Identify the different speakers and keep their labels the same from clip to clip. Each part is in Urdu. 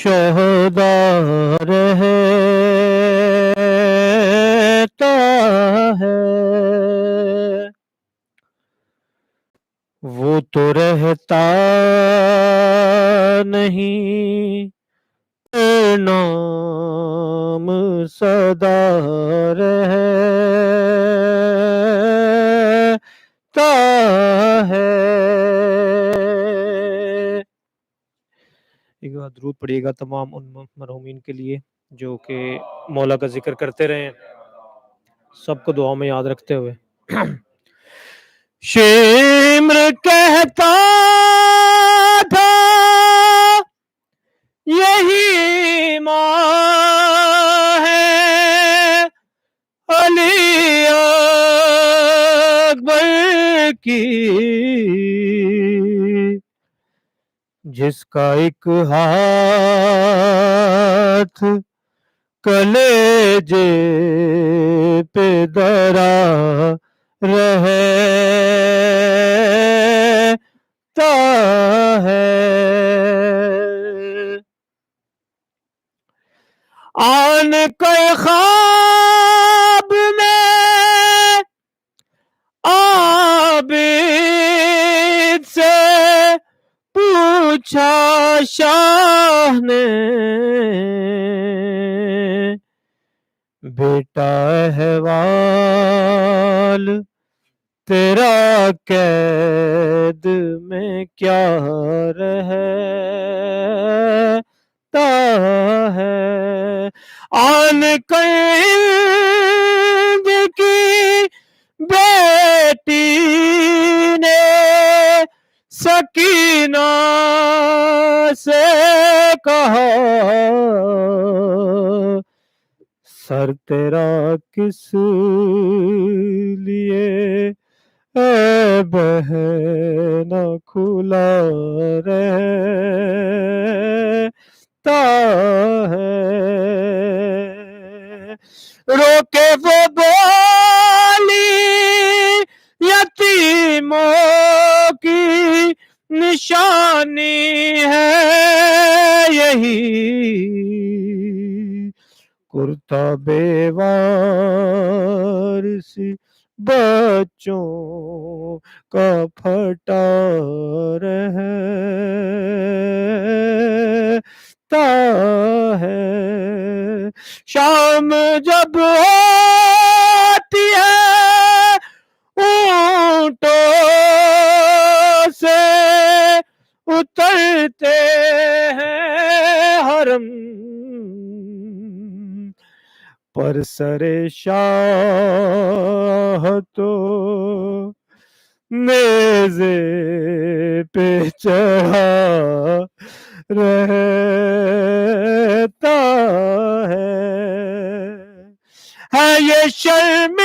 Speaker 1: شہدا رہتا ہے وہ تو رہتا نہیں نام سدا رہتا ہے۔ ایک بار درود پڑھیے گا تمام ان مرحومین کے لیے جو کہ مولا کا ذکر کرتے رہے، سب کو دعاؤں میں یاد رکھتے ہوئے۔ شمر کہتا تھا یہی ماں ہے علی اکبر کی، جس کا ایک ہاتھ کلیجے پہ درا رہتا ہے۔ آن کے خواب میں عابد سے پوچھا شاہ نے، بیٹا احوال تیرا قید میں کیا رہتا ہے؟ آن قند کی بیٹی نے سکینہ سے کہا، سر تیرا کس لیے اے بہن کھلا رہتا ہے؟ رو کے وہ بولی یتیموں کی نشانی ہے یہی، کرتا بے وارسی بچوں کا پھٹا رہتا ہے۔ شام جب ہوتی ہے اونٹوں سے اترتے ہیں حرم پر، سر شاہ تو نیزے پہ چڑھا رہتا ہے۔ یہ شرمندگی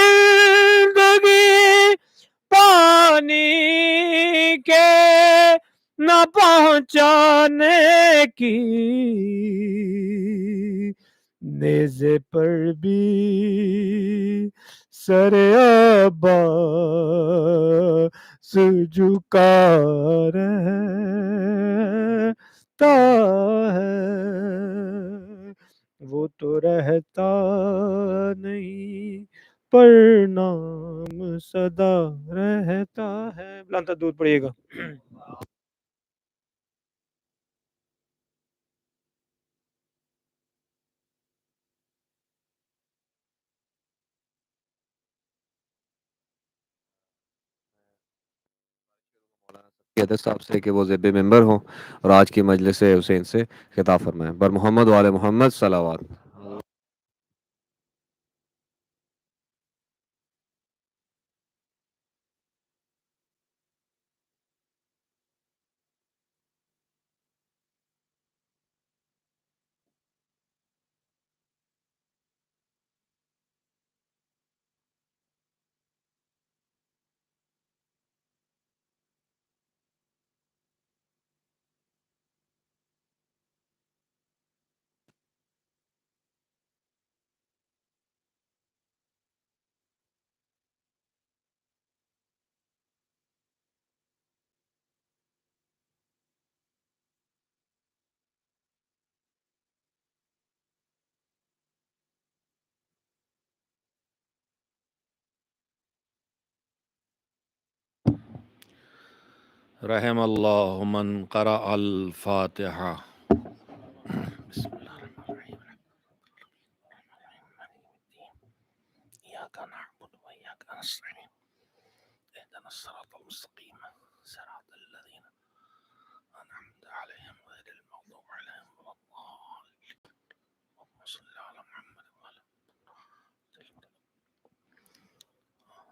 Speaker 1: پانی کے نہ پہنچانے کی، نیزے پر بھی سر عباس جھکا رہتا ہے، وہ تو رہتا نہیں پر نام سدا رہتا ہے۔ بلند دودھ پڑیے گا۔
Speaker 2: صاحب سے کہ وہ ذب ممبر ہوں اور آج کی مجلس حسین سے خطاب فرمائیں۔ بر محمد وآل محمد صلوات۔
Speaker 3: رحم اللہ من قرأ الفاتحہ. بسم اللہ الرحمن الرحیم. إياك نعبد وإياك نستعين اهدنا الصراط المستقيم صراط الذين أنعمت عليهم غير المغضوب عليهم ولا الضالين. اللهم صل على محمد وعلى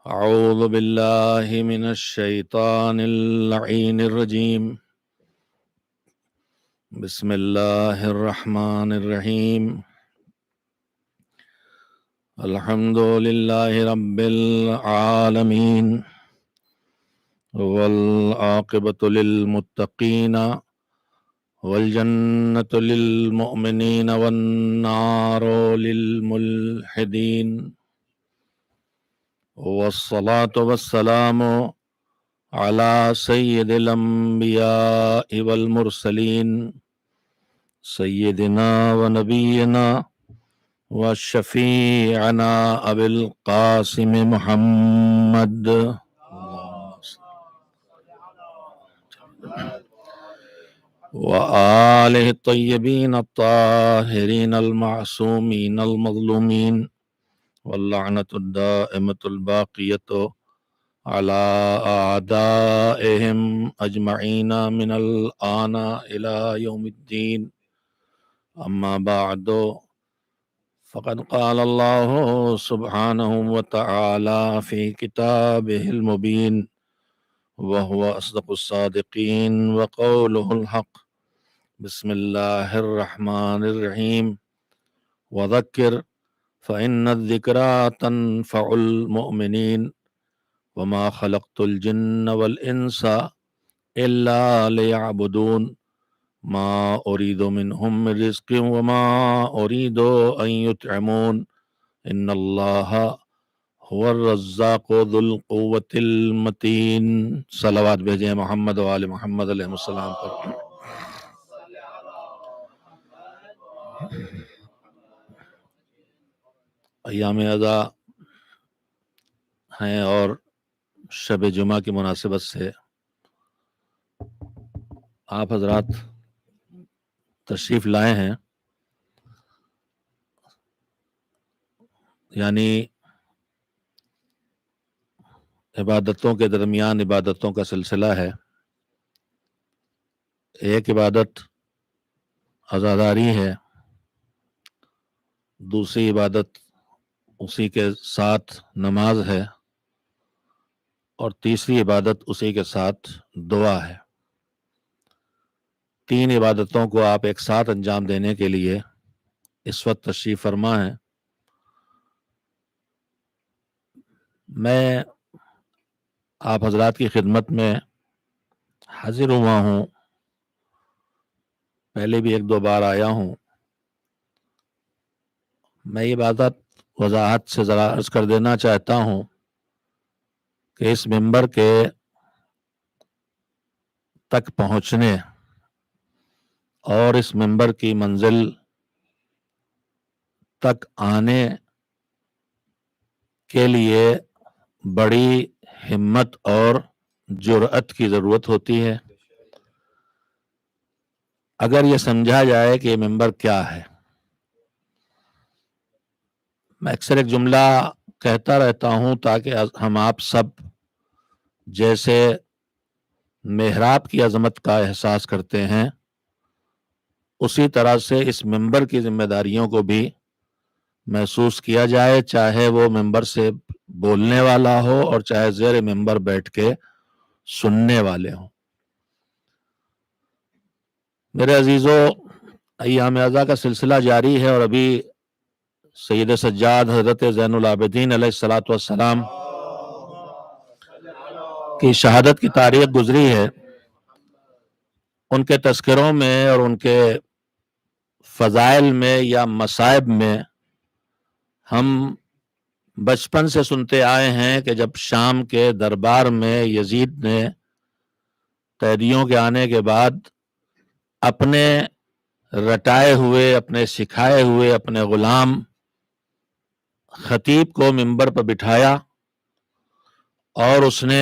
Speaker 3: أعوذ بالله من الشيطان اللعين الرجيم. بسم الله الرحمن الرحيم. الحمد لله رب العالمين والعاقبة للمتقين والجنة للمؤمنين والنار للملحدين، والصلاة والسلام على سيد الأنبياء والمرسلين سيدنا ونبينا وشفيعنا أبي القاسم محمد وآله الطيبين الطاهرين المعصومين المظلومين، واللعنة الدائمة الباقية على أعدائهم أجمعين من الآن إلى يوم الدين. أما بعد، فقد قال الله سبحانه وتعالى في كتابه المبين وهو أصدق الصادقين وقوله الحق. بسم الله الرحمن الرحيم. وذكر فإن الذكرى تنفع المؤمنين وما خلقت الجن والإنس إلا ليعبدون ما أريد منهم من رزق وما أريد أن يطعمون إن الله هو الرزاق ذو القوة المتين. صلوات بھیجیں محمد وآل محمد علیہ السلام پر. ایام اضحیٰ ہیں اور شب جمعہ کی مناسبت سے آپ حضرات تشریف لائے ہیں. یعنی عبادتوں کے درمیان عبادتوں کا سلسلہ ہے. ایک عبادت عزاداری ہے، دوسری عبادت اسی کے ساتھ نماز ہے، اور تیسری عبادت اسی کے ساتھ دعا ہے. تین عبادتوں کو آپ ایک ساتھ انجام دینے کے لیے اس وقت تشریف فرما ہیں. میں آپ حضرات کی خدمت میں حاضر ہوا ہوں. پہلے بھی ایک دو بار آیا ہوں. میں یہ بات وضاحت سے ذرا عرض کر دینا چاہتا ہوں کہ اس منبر کے تک پہنچنے اور اس منبر کی منزل تک آنے کے لیے بڑی ہمت اور جرأت کی ضرورت ہوتی ہے. اگر یہ سمجھا جائے کہ یہ منبر کیا ہے. میں اکثر ایک جملہ کہتا رہتا ہوں تاکہ ہم آپ سب جیسے محراب کی عظمت کا احساس کرتے ہیں، اسی طرح سے اس منبر کی ذمہ داریوں کو بھی محسوس کیا جائے، چاہے وہ منبر سے بولنے والا ہو اور چاہے زیر منبر بیٹھ کے سننے والے ہوں. میرے عزیزو، ایام اضحیٰ کا سلسلہ جاری ہے اور ابھی سید سجاد حضرت زین العابدین علیہ الصلاۃ والسلام کی شہادت کی تاریخ گزری ہے. ان کے تذکروں میں اور ان کے فضائل میں یا مصائب میں ہم بچپن سے سنتے آئے ہیں کہ جب شام کے دربار میں یزید نے قیدیوں کے آنے کے بعد اپنے رٹائے ہوئے، اپنے سکھائے ہوئے اپنے غلام خطیب کو منبر پر بٹھایا اور اس نے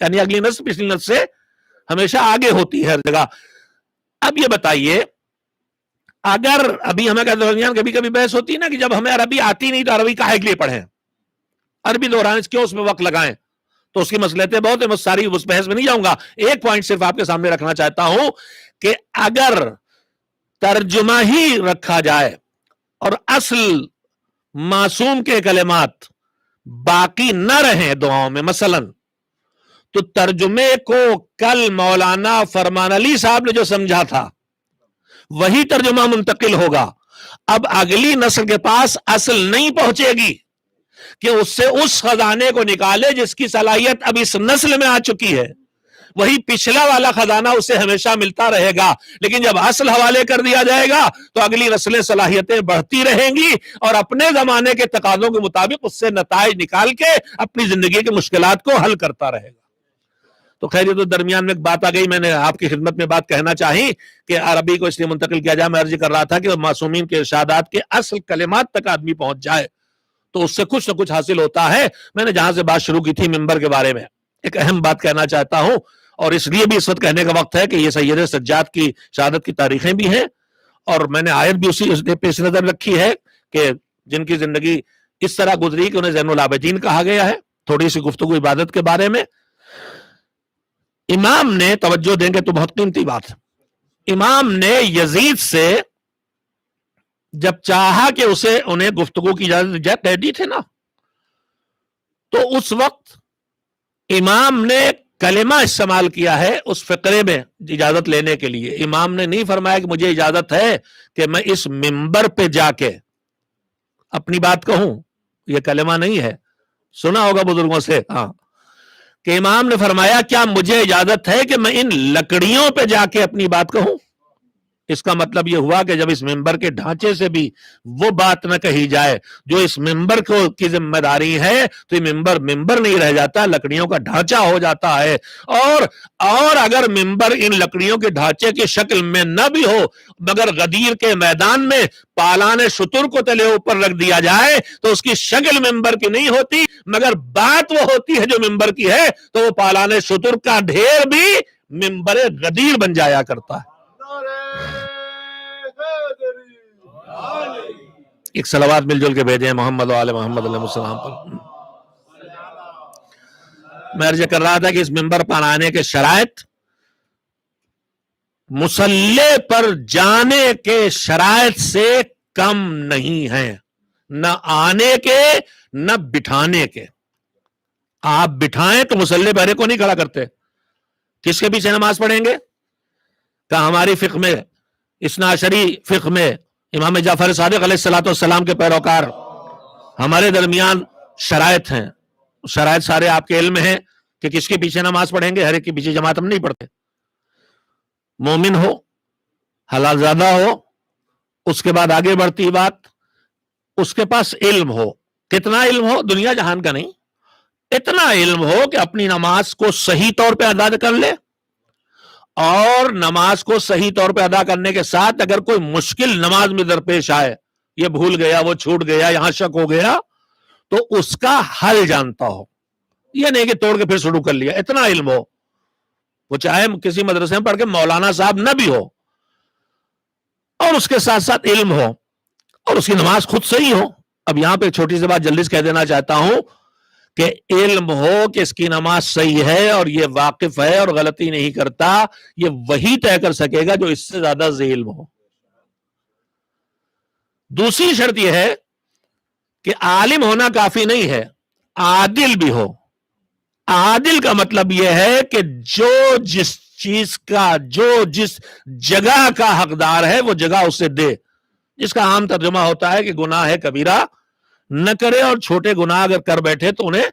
Speaker 3: یعنی اگلی نسل پچھلی نسل سے ہمیشہ آگے ہوتی ہے ہر جگہ. اب یہ بتائیے اگر ابھی ہمیں درمیان کبھی کبھی بحث ہوتی ہے نا کہ جب ہمیں عربی آتی نہیں تو عربی کاہے کے لیے پڑھیں, عربی دوران کیوں اس میں وقت لگائیں, تو اس کی مصلحتیں بہت ہیں, میں ساری اس بحث میں نہیں جاؤں گا. ایک پوائنٹ صرف آپ کے سامنے رکھنا چاہتا ہوں کہ اگر ترجمہ ہی رکھا جائے اور اصل معصوم کے کلمات باقی نہ رہیں دعاؤں میں, مثلاً تو ترجمے کو کل مولانا فرمان علی صاحب نے جو سمجھا تھا وہی ترجمہ منتقل ہوگا. اب اگلی نسل کے پاس اصل نہیں پہنچے گی کہ اس سے اس خزانے کو نکالے جس کی صلاحیت اب اس نسل میں آ چکی ہے. وہی پچھلا والا خزانہ اسے ہمیشہ ملتا رہے گا, لیکن جب اصل حوالے کر دیا جائے گا تو اگلی نسلیں صلاحیتیں بڑھتی رہیں گی اور اپنے زمانے کے تقاضوں کے مطابق اس سے نتائج نکال کے اپنی زندگی کی مشکلات کو حل کرتا رہے گا. تو خیر یہ تو درمیان میں ایک بات آ گئی, میں نے آپ کی خدمت میں بات کہنا چاہی کہ عربی کو اس لیے منتقل کیا جائے. میں عرض کر رہا تھا کہ معصومین کے ارشادات کے اصل کلمات تک آدمی پہنچ جائے تو اس سے کچھ نہ کچھ حاصل ہوتا ہے. میں نے جہاں سے بات شروع کی تھی ممبر کے بارے میں, ایک اہم بات کہنا چاہتا ہوں, اور اس لیے بھی اس وقت کہنے کا وقت ہے کہ یہ سید سجاد کی شہادت کی تاریخیں بھی ہیں, اور میں نے آیت بھی اسی پیش نظر رکھی ہے کہ جن کی زندگی اس طرح گزری کہ انہیں زین العابدین کہا گیا ہے. تھوڑی سی گفتگو عبادت کے بارے میں. امام نے, توجہ دیں گے تو بہت قیمتی بات ہے, امام نے یزید سے جب چاہا کہ انہیں گفتگو کی اجازت قیدی تھے نا, تو اس وقت امام نے کلمہ استعمال کیا ہے اس فقرے میں اجازت لینے کے لیے. امام نے نہیں فرمایا کہ مجھے اجازت ہے کہ میں اس منبر پہ جا کے اپنی بات کہوں, یہ کلمہ نہیں ہے, سنا ہوگا بزرگوں سے, ہاں, کہ امام نے فرمایا کیا مجھے اجازت ہے کہ میں ان لکڑیوں پہ جا کے اپنی بات کہوں. اس کا مطلب یہ ہوا کہ جب اس ممبر کے ڈھانچے سے بھی وہ بات نہ کہی جائے جو اس ممبر کی ذمہ داری ہے تو یہ ممبر نہیں رہ جاتا, لکڑیوں کا ڈھانچہ ہو جاتا ہے. اور اگر ممبر ان لکڑیوں کے ڈھانچے کی شکل میں نہ بھی ہو مگر غدیر کے میدان میں پالان شتر کو تلے اوپر رکھ دیا جائے تو اس کی شکل ممبر کی نہیں ہوتی, مگر بات وہ ہوتی ہے جو ممبر کی ہے, تو وہ پالان شتر کا ڈھیر بھی ممبر غدیر بن جایا کرتا ہے. ایک صلوات مل جل کے بھیجیں محمد و آل محمد علیہ السلام پر. میں عرض کر رہا تھا کہ اس ممبر پر آنے کے شرائط مصلی پر جانے کے شرائط سے کم نہیں ہیں, نہ آنے کے نہ بٹھانے کے. آپ بٹھائیں تو مصلی پہرے کو نہیں کھڑا کرتے, کس کے پیچھے نماز پڑھیں گے؟ کہ ہماری فقہ میں, اثنا عشری فقہ میں امام جعفر صادق علیہ الصلوۃ والسلام کے پیروکار ہمارے درمیان شرائط ہیں. شرائط سارے آپ کے علم میں ہیں کہ کس کے پیچھے نماز پڑھیں گے. ہر ایک کے پیچھے جماعت ہم نہیں پڑھتے. مومن ہو, حلال زادہ ہو, اس کے بعد آگے بڑھتی بات, اس کے پاس علم ہو. کتنا علم ہو؟ دنیا جہان کا نہیں, اتنا علم ہو کہ اپنی نماز کو صحیح طور پہ ادا کر لے, اور نماز کو صحیح طور پہ ادا کرنے کے ساتھ اگر کوئی مشکل نماز میں درپیش آئے, یہ بھول گیا, وہ چھوٹ گیا, یہاں شک ہو گیا, تو اس کا حل جانتا ہو. یہ نہیں کہ توڑ کے پھر شروع کر لیا. اتنا علم ہو, وہ چاہے کسی مدرسے میں پڑھ کے مولانا صاحب نہ بھی ہو, اور اس کے ساتھ ساتھ علم ہو, اور اس کی نماز خود صحیح ہو. اب یہاں پہ چھوٹی سی بات جلدی سے کہہ دینا چاہتا ہوں کہ علم ہو کہ اس کی نماز صحیح ہے اور یہ واقف ہے اور غلطی نہیں کرتا, یہ وہی طے کر سکے گا جو اس سے زیادہ ذی علم ہو. دوسری شرط یہ ہے کہ عالم ہونا کافی نہیں ہے, عادل بھی ہو. عادل کا مطلب یہ ہے کہ جو جس چیز کا, جو جس جگہ کا حقدار ہے وہ جگہ اسے دے. جس کا عام ترجمہ ہوتا ہے کہ گناہ ہے کبیرہ نہ کرے, اور چھوٹے گناہ اگر کر بیٹھے تو انہیں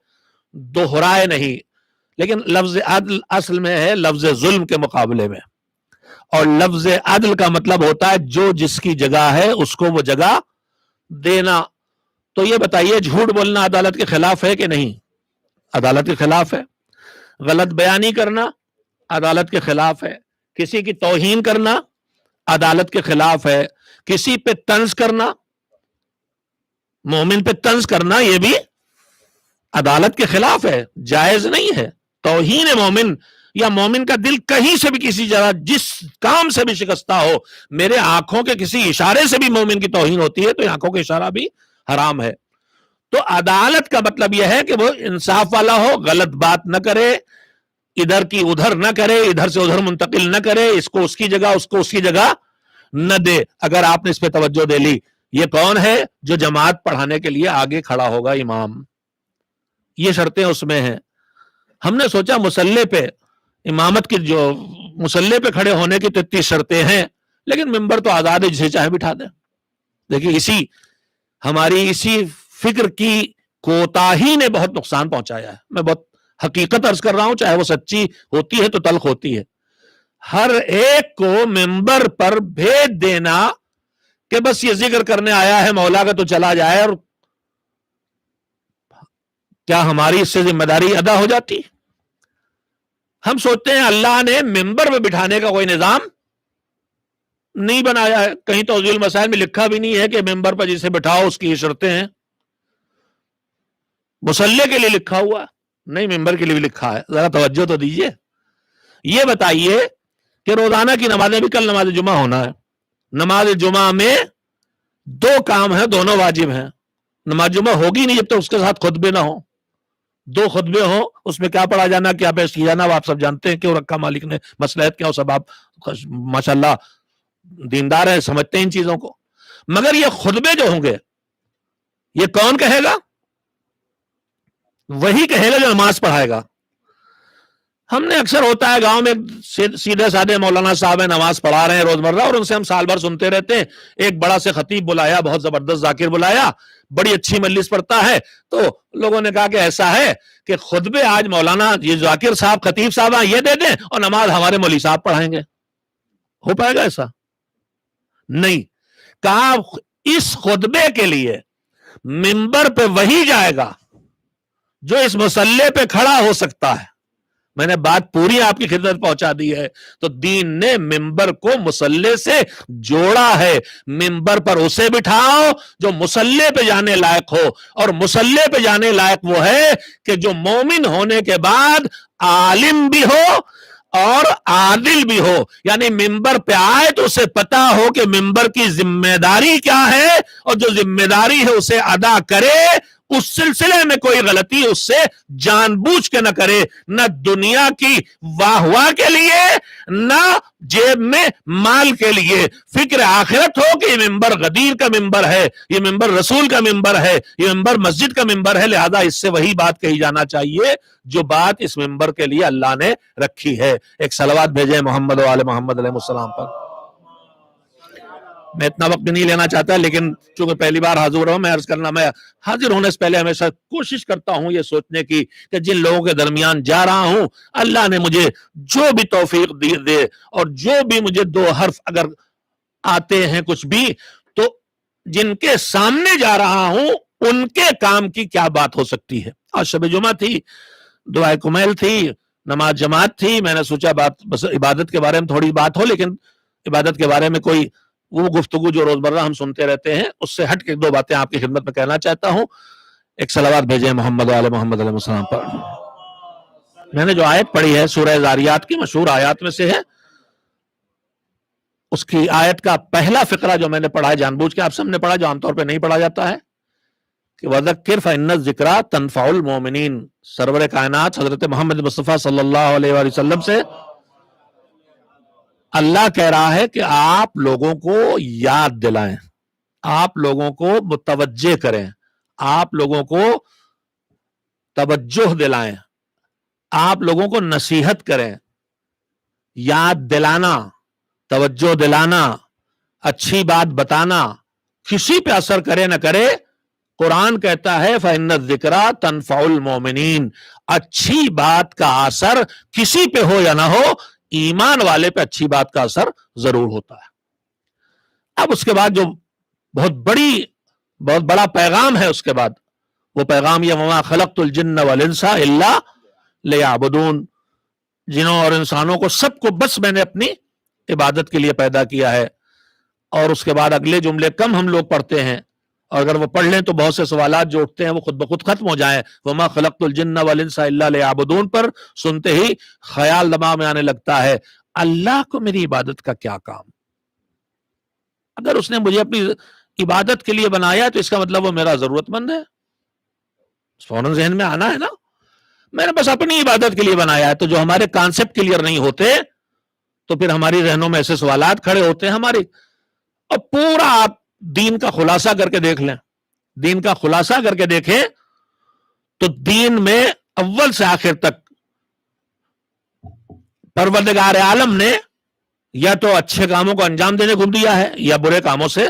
Speaker 3: دوہرائے نہیں. لیکن لفظ عدل اصل میں ہے لفظ ظلم کے مقابلے میں, اور لفظ عدل کا مطلب ہوتا ہے جو جس کی جگہ ہے اس کو وہ جگہ دینا. تو یہ بتائیے جھوٹ بولنا عدالت کے خلاف ہے کہ نہیں؟ عدالت کے خلاف ہے. غلط بیانی کرنا عدالت کے خلاف ہے. کسی کی توہین کرنا عدالت کے خلاف ہے. کسی پہ طنز کرنا, مومن پہ طنز کرنا, یہ بھی عدالت کے خلاف ہے, جائز نہیں ہے. توہین مومن یا مومن کا دل کہیں سے بھی کسی جگہ جس کام سے بھی شکستہ ہو، میرے آنکھوں کے کسی اشارے سے بھی مومن کی توہین ہوتی ہے تو آنکھوں کا اشارہ بھی حرام ہے۔ تو عدالت کا مطلب یہ ہے کہ وہ انصاف والا ہو، غلط بات نہ کرے، ادھر کی ادھر نہ کرے، ادھر سے ادھر منتقل نہ کرے، اس کو اس کی جگہ اس کو اس کی جگہ نہ دے۔ اگر آپ نے اس پہ توجہ دے لی، یہ کون ہے جو جماعت پڑھانے کے لیے آگے کھڑا ہوگا؟ امام۔ یہ شرطیں اس میں ہیں۔ ہم نے سوچا مصلی پہ امامت کی جو مصلی پہ کھڑے ہونے کی تو اتنی شرطیں ہیں، لیکن ممبر تو آزاد ہے، جسے چاہے بٹھا دیں۔ دیکھیے ہماری اسی فکر کی کوتاہی نے بہت نقصان پہنچایا ہے۔ میں بہت حقیقت عرض کر رہا ہوں، چاہے وہ سچی ہوتی ہے تو تلخ ہوتی ہے۔ ہر ایک کو ممبر پر بھیج دینا کہ بس یہ ذکر کرنے آیا ہے مولا کا تو چلا جائے، اور کیا ہماری اس سے ذمہ داری ادا ہو جاتی؟ ہم سوچتے ہیں اللہ نے ممبر پہ بٹھانے کا کوئی نظام نہیں بنایا ہے، کہیں توضیح المسائل میں لکھا بھی نہیں ہے کہ ممبر پر جسے بٹھاؤ اس کی یہ شرطیں ہیں۔ مصلی کے لیے لکھا ہوا نہیں، ممبر کے لیے بھی لکھا ہے، ذرا توجہ تو دیجئے۔ یہ بتائیے کہ روزانہ کی نمازیں بھی کل نماز جمعہ ہونا ہے، نماز جمعہ میں 2 کام ہیں، دونوں واجب ہیں۔ نماز جمعہ ہوگی نہیں جب تک اس کے ساتھ خطبے نہ ہوں، 2 خطبے ہوں، اس میں کیا پڑھا جانا کیا پیش کیا جانا وہ آپ سب جانتے ہیں، کیوں رکھا مالک نے، مصلحت کیا، وہ سب آپ ماشاءاللہ دیندار ہیں، سمجھتے ہیں ان چیزوں کو۔ مگر یہ خطبے جو ہوں گے یہ کون کہے گا؟ وہی کہے گا جو نماز پڑھائے گا۔ ہم نے اکثر ہوتا ہے گاؤں میں سیدھے سادے مولانا صاحب ہیں، نماز پڑھا رہے ہیں روزمرہ، اور ان سے ہم سال بھر سنتے رہتے ہیں۔ ایک بڑا سے خطیب بلایا، بہت زبردست ذاکر بلایا، بڑی اچھی مجلس پڑھتا ہے، تو لوگوں نے کہا کہ ایسا ہے کہ خطبے آج مولانا یہ ذاکر صاحب خطیب صاحب یہ دے دیں اور نماز ہمارے مولوی صاحب پڑھائیں گے۔ ہو پائے گا ایسا؟ نہیں۔ کہا اس خطبے کے لیے منبر پہ وہی جائے گا جو اس مصلی پہ کھڑا ہو سکتا ہے۔ میں نے بات پوری آپ کی خدمت پہنچا دی ہے۔ تو دین نے ممبر کو مصلی سے جوڑا ہے۔ ممبر پر اسے بٹھاؤ جو مصلی پہ جانے لائق ہو، اور مصلی پہ جانے لائق وہ ہے کہ جو مومن ہونے کے بعد عالم بھی ہو اور عادل بھی ہو، یعنی ممبر پہ آئے تو اسے پتا ہو کہ ممبر کی ذمہ داری کیا ہے، اور جو ذمہ داری ہے اسے ادا کرے، اس سلسلے میں کوئی غلطی اس سے جان بوجھ کے نہ کرے، نہ دنیا کی واہ واہ کے لیے، نہ جیب میں مال کے لیے۔ فکر آخرت ہو کہ یہ ممبر غدیر کا ممبر ہے، یہ ممبر رسول کا ممبر ہے، یہ ممبر مسجد کا ممبر ہے، لہذا اس سے وہی بات کہی جانا چاہیے جو بات اس ممبر کے لیے اللہ نے رکھی ہے۔ ایک صلوات بھیجیں محمد و آل محمد علیہ السلام پر۔ میں اتنا وقت نہیں لینا چاہتا، لیکن چونکہ پہلی بار حاضر ہوں، میں عرض کرنا، میں حاضر ہونے سے پہلے ہمیشہ کوشش کرتا ہوں یہ سوچنے کی کہ جن لوگوں کے درمیان جا رہا ہوں اللہ نے مجھے جو بھی توفیق دے، اور جو بھی مجھے 2 حرف اگر آتے ہیں کچھ بھی، تو جن کے سامنے جا رہا ہوں ان کے کام کی کیا بات ہو سکتی ہے۔ آج شب جمعہ تھی، دعائے کمیل تھی، نماز جماعت تھی، میں نے سوچا بات بس عبادت کے بارے میں تھوڑی بات ہو، لیکن عبادت کے بارے میں کوئی وہ گفتگو جو روزمرہ ہم سنتے رہتے ہیں اس سے ہٹ کے 2 باتیں آپ کی خدمت میں کہنا چاہتا ہوں۔ ایک صلوات بھیجیں محمد و آل محمد علیہ السلام پر۔ میں نے جو آیت پڑھی ہے سورہ ذاریات کی مشہور آیات میں سے ہے، اس کی آیت کا پہلا فقرہ جو میں نے پڑھا ہے جان بوجھ کے آپ سب نے پڑھا، جو عام طور پہ نہیں پڑھا جاتا ہے، کہ وَذَكِّرْ فَإِنَّ الذِّكْرَىٰ تَنفَعُ الْمُؤْمِنِينَ۔ سرور کائنات حضرت محمد مصطفیٰ صلی اللہ علیہ وآلہ وسلم سے اللہ کہہ رہا ہے کہ آپ لوگوں کو یاد دلائیں، آپ لوگوں کو متوجہ کریں، آپ لوگوں کو توجہ دلائیں، آپ لوگوں کو نصیحت کریں۔ یاد دلانا، توجہ دلانا، اچھی بات بتانا، کسی پہ اثر کرے نہ کرے، قرآن کہتا ہے فَإِنَّ الذِّكْرَىٰ تَنفَعُ الْمُؤْمِنِينَ، اچھی بات کا اثر کسی پہ ہو یا نہ ہو، ایمان والے پہ اچھی بات کا اثر ضرور ہوتا ہے۔ اب اس کے بعد جو بہت بڑا پیغام ہے، اس کے بعد وہ پیغام یہ وَمَا خَلَقْتُ الْجِنَّ وَالْإِنسَ إِلَّا لِيَعْبُدُونَ، جنوں اور انسانوں کو سب کو بس میں نے اپنی عبادت کے لیے پیدا کیا ہے۔ اور اس کے بعد اگلے جملے کم ہم لوگ پڑھتے ہیں، اور اگر وہ پڑھ لیں تو بہت سے سوالات جو اٹھتے ہیں وہ خود بخود ختم ہو جائیں. وما خلقت الجن والانس الا لیعبدون پر سنتے ہی خیال دماغ میں آنے لگتا ہے اللہ کو میری عبادت کا کیا کام؟ اگر اس نے مجھے اپنی عبادت کے لیے بنایا تو اس کا مطلب وہ میرا ضرورت مند ہے. فوراً ذہن میں آنا ہے نا, میں نے بس اپنی عبادت کے لیے بنایا ہے. تو جو ہمارے کانسیپٹ کلیئر نہیں ہوتے تو پھر ہماری ذہنوں میں ایسے سوالات کھڑے ہوتے ہیں ہماری. اور پورا آپ دین کا خلاصہ کر کے دیکھ لیں, دین کا خلاصہ کر کے دیکھیں تو دین میں اول سے آخر تک پروردگار عالم نے یا تو اچھے کاموں کو انجام دینے کو دیا ہے یا برے کاموں سے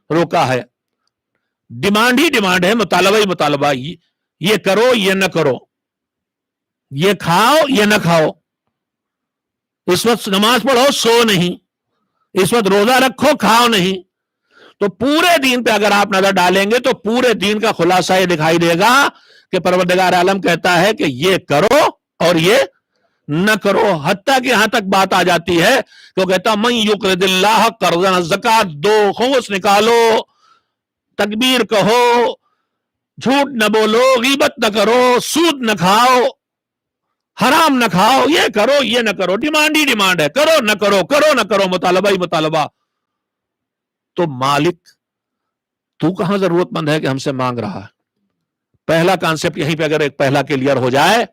Speaker 3: روکا ہے. ڈیمانڈ ہی ڈیمانڈ ہے, مطالبہ ہی مطالبہ. یہ کرو یہ نہ کرو, یہ کھاؤ یہ نہ کھاؤ, اس وقت نماز پڑھو سو نہیں, اس وقت روزہ رکھو کھاؤ نہیں. تو پورے دین پہ اگر آپ نظر ڈالیں گے تو پورے دین کا خلاصہ یہ دکھائی دے گا کہ پروردگار عالم کہتا ہے کہ یہ کرو اور یہ نہ کرو. حتیٰ کہ یہاں تک بات آ جاتی ہے کہ وہ کہتا من یقرض اللہ قرضا زکات دو, خمس نکالو, تکبیر کہو, جھوٹ نہ بولو, غیبت نہ کرو, سود نہ کھاؤ, حرام نہ کھاؤ, یہ کرو یہ نہ کرو. ڈیمانڈ ہی ڈیمانڈ ہے, کرو نہ کرو, کرو نہ کرو, مطالبہ ہی مطالبہ. تو مالک تو کہاں ضرورت مند ہے کہ ہم سے مانگ رہا ہے؟ پہلا کانسیپٹ یہیں پہ اگر ایک پہلا کلیئر ہو جائے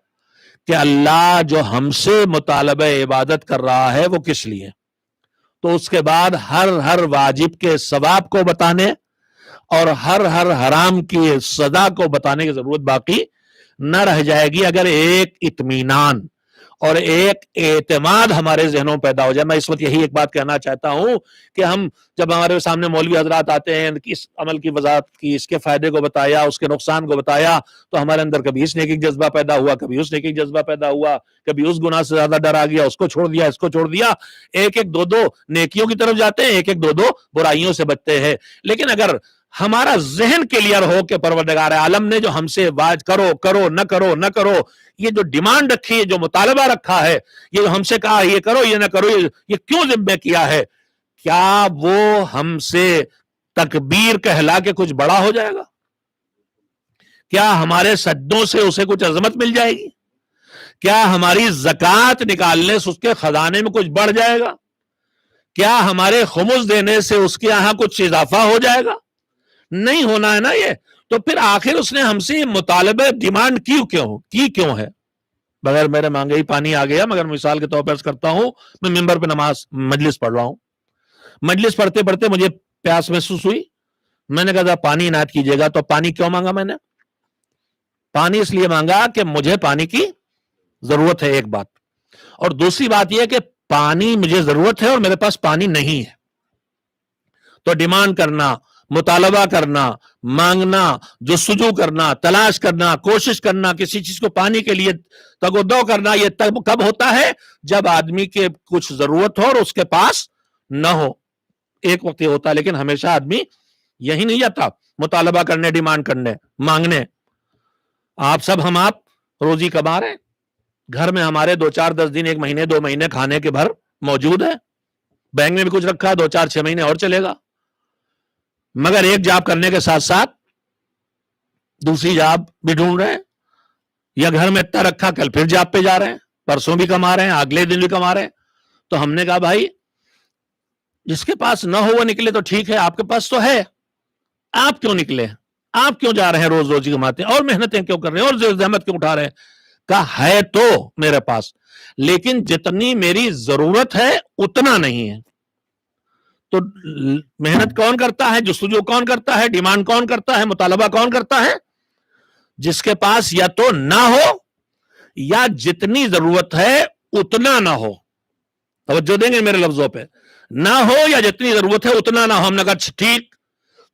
Speaker 3: کہ اللہ جو ہم سے مطالبہ عبادت کر رہا ہے وہ کس لیے, تو اس کے بعد ہر واجب کے ثواب کو بتانے اور ہر حرام کی سزا کو بتانے کی ضرورت باقی نہ رہ جائے گی اگر ایک اطمینان اور ایک اعتماد ہمارے ذہنوں میں پیدا ہو جائے. میں اس وقت یہی ایک بات کہنا چاہتا ہوں کہ ہم جب ہمارے سامنے مولوی حضرات آتے ہیں, اس عمل کی وضاحت کی, اس کے فائدے کو بتایا, اس کے نقصان کو بتایا, تو ہمارے اندر کبھی اس نیکی کا جذبہ پیدا ہوا, کبھی اس نیکی کا جذبہ پیدا ہوا, کبھی اس گناہ سے زیادہ ڈر آ گیا, اس کو چھوڑ دیا, اس کو چھوڑ دیا. ایک دو نیکیوں کی طرف جاتے ہیں, ایک دو برائیوں سے بچتے ہیں. لیکن اگر ہمارا ذہن کلیئر ہو کہ پروردگار عالم نے جو ہم سے واج کرو کرو نہ کرو نہ کرو, یہ جو ڈیمانڈ رکھی ہے, جو مطالبہ رکھا ہے, یہ جو ہم سے کہا یہ کرو یہ نہ کرو, یہ کیوں ذمہ کیا ہے, کیا وہ ہم سے تکبیر کہلا کے کچھ بڑا ہو جائے گا؟ کیا ہمارے سجدوں سے اسے کچھ عظمت مل جائے گی؟ کیا ہماری زکوٰۃ نکالنے سے اس کے خزانے میں کچھ بڑھ جائے گا؟ کیا ہمارے خمس دینے سے اس کے یہاں کچھ اضافہ ہو جائے گا؟ نہیں ہونا ہے نا یہ. تو پھر آخر اس نے ہم سے مطالبہ ڈیمانڈ کیوں ہے؟ بغیر میرے مانگے ہی پانی آ گیا, مگر مثال کے طور پر کرتا ہوں, میں ممبر پہ مجلس پڑھ رہا ہوں, مجلس پڑھتے پڑھتے مجھے پیاس محسوس ہوئی, میں نے کہا پانی عنایت کیجیے گا. تو پانی کیوں مانگا میں نے؟ پانی اس لیے مانگا کہ مجھے پانی کی ضرورت ہے, ایک بات. اور دوسری بات یہ کہ پانی مجھے ضرورت ہے اور میرے پاس پانی نہیں ہے. تو ڈیمانڈ کرنا, مطالبہ کرنا, مانگنا, جستجو کرنا, تلاش کرنا, کوشش کرنا, کسی چیز کو پانے کے لیے تگودو کرنا, یہ تب کب ہوتا ہے؟ جب آدمی کے کچھ ضرورت ہو اور اس کے پاس نہ ہو. ایک وقت یہ ہوتا ہے, لیکن ہمیشہ آدمی یہی نہیں جاتا مطالبہ کرنے, ڈیمانڈ کرنے, مانگنے. آپ روزی کما رہے ہیں, گھر میں ہمارے 2-4-10 دن, 1 مہینے 2 مہینے کھانے کے بھر موجود ہے, بینک میں بھی کچھ رکھا ہے, 2-4-6 مہینے اور چلے گا. مگر ایک جاب کرنے کے ساتھ ساتھ دوسری جاب بھی ڈھونڈ رہے ہیں, یا گھر میں اتنا رکھا, کل پھر جاب پہ جا رہے ہیں, پرسوں بھی کما رہے ہیں, اگلے دن بھی کما رہے ہیں. تو ہم نے کہا بھائی جس کے پاس نہ ہو وہ نکلے تو ٹھیک ہے, آپ کے پاس تو ہے, آپ کیوں نکلے, آپ کیوں جا رہے ہیں روز روزی کماتے ہیں, اور محنتیں کیوں کر رہے ہیں, اور زحمت کیوں اٹھا رہے ہیں؟ کہا ہے تو میرے پاس, لیکن جتنی میری ضرورت ہے اتنا نہیں ہے. تو محنت کون کرتا ہے, جستجو کون کرتا ہے, ڈیمانڈ کون کرتا ہے, مطالبہ کون کرتا ہے؟ جس کے پاس یا تو نہ ہو یا جتنی ضرورت ہے اتنا نہ ہو. توجہ دیں گے میرے لفظوں پہ, نہ ہو یا جتنی ضرورت ہے اتنا نہ ہو. ہم نے کہا ٹھیک,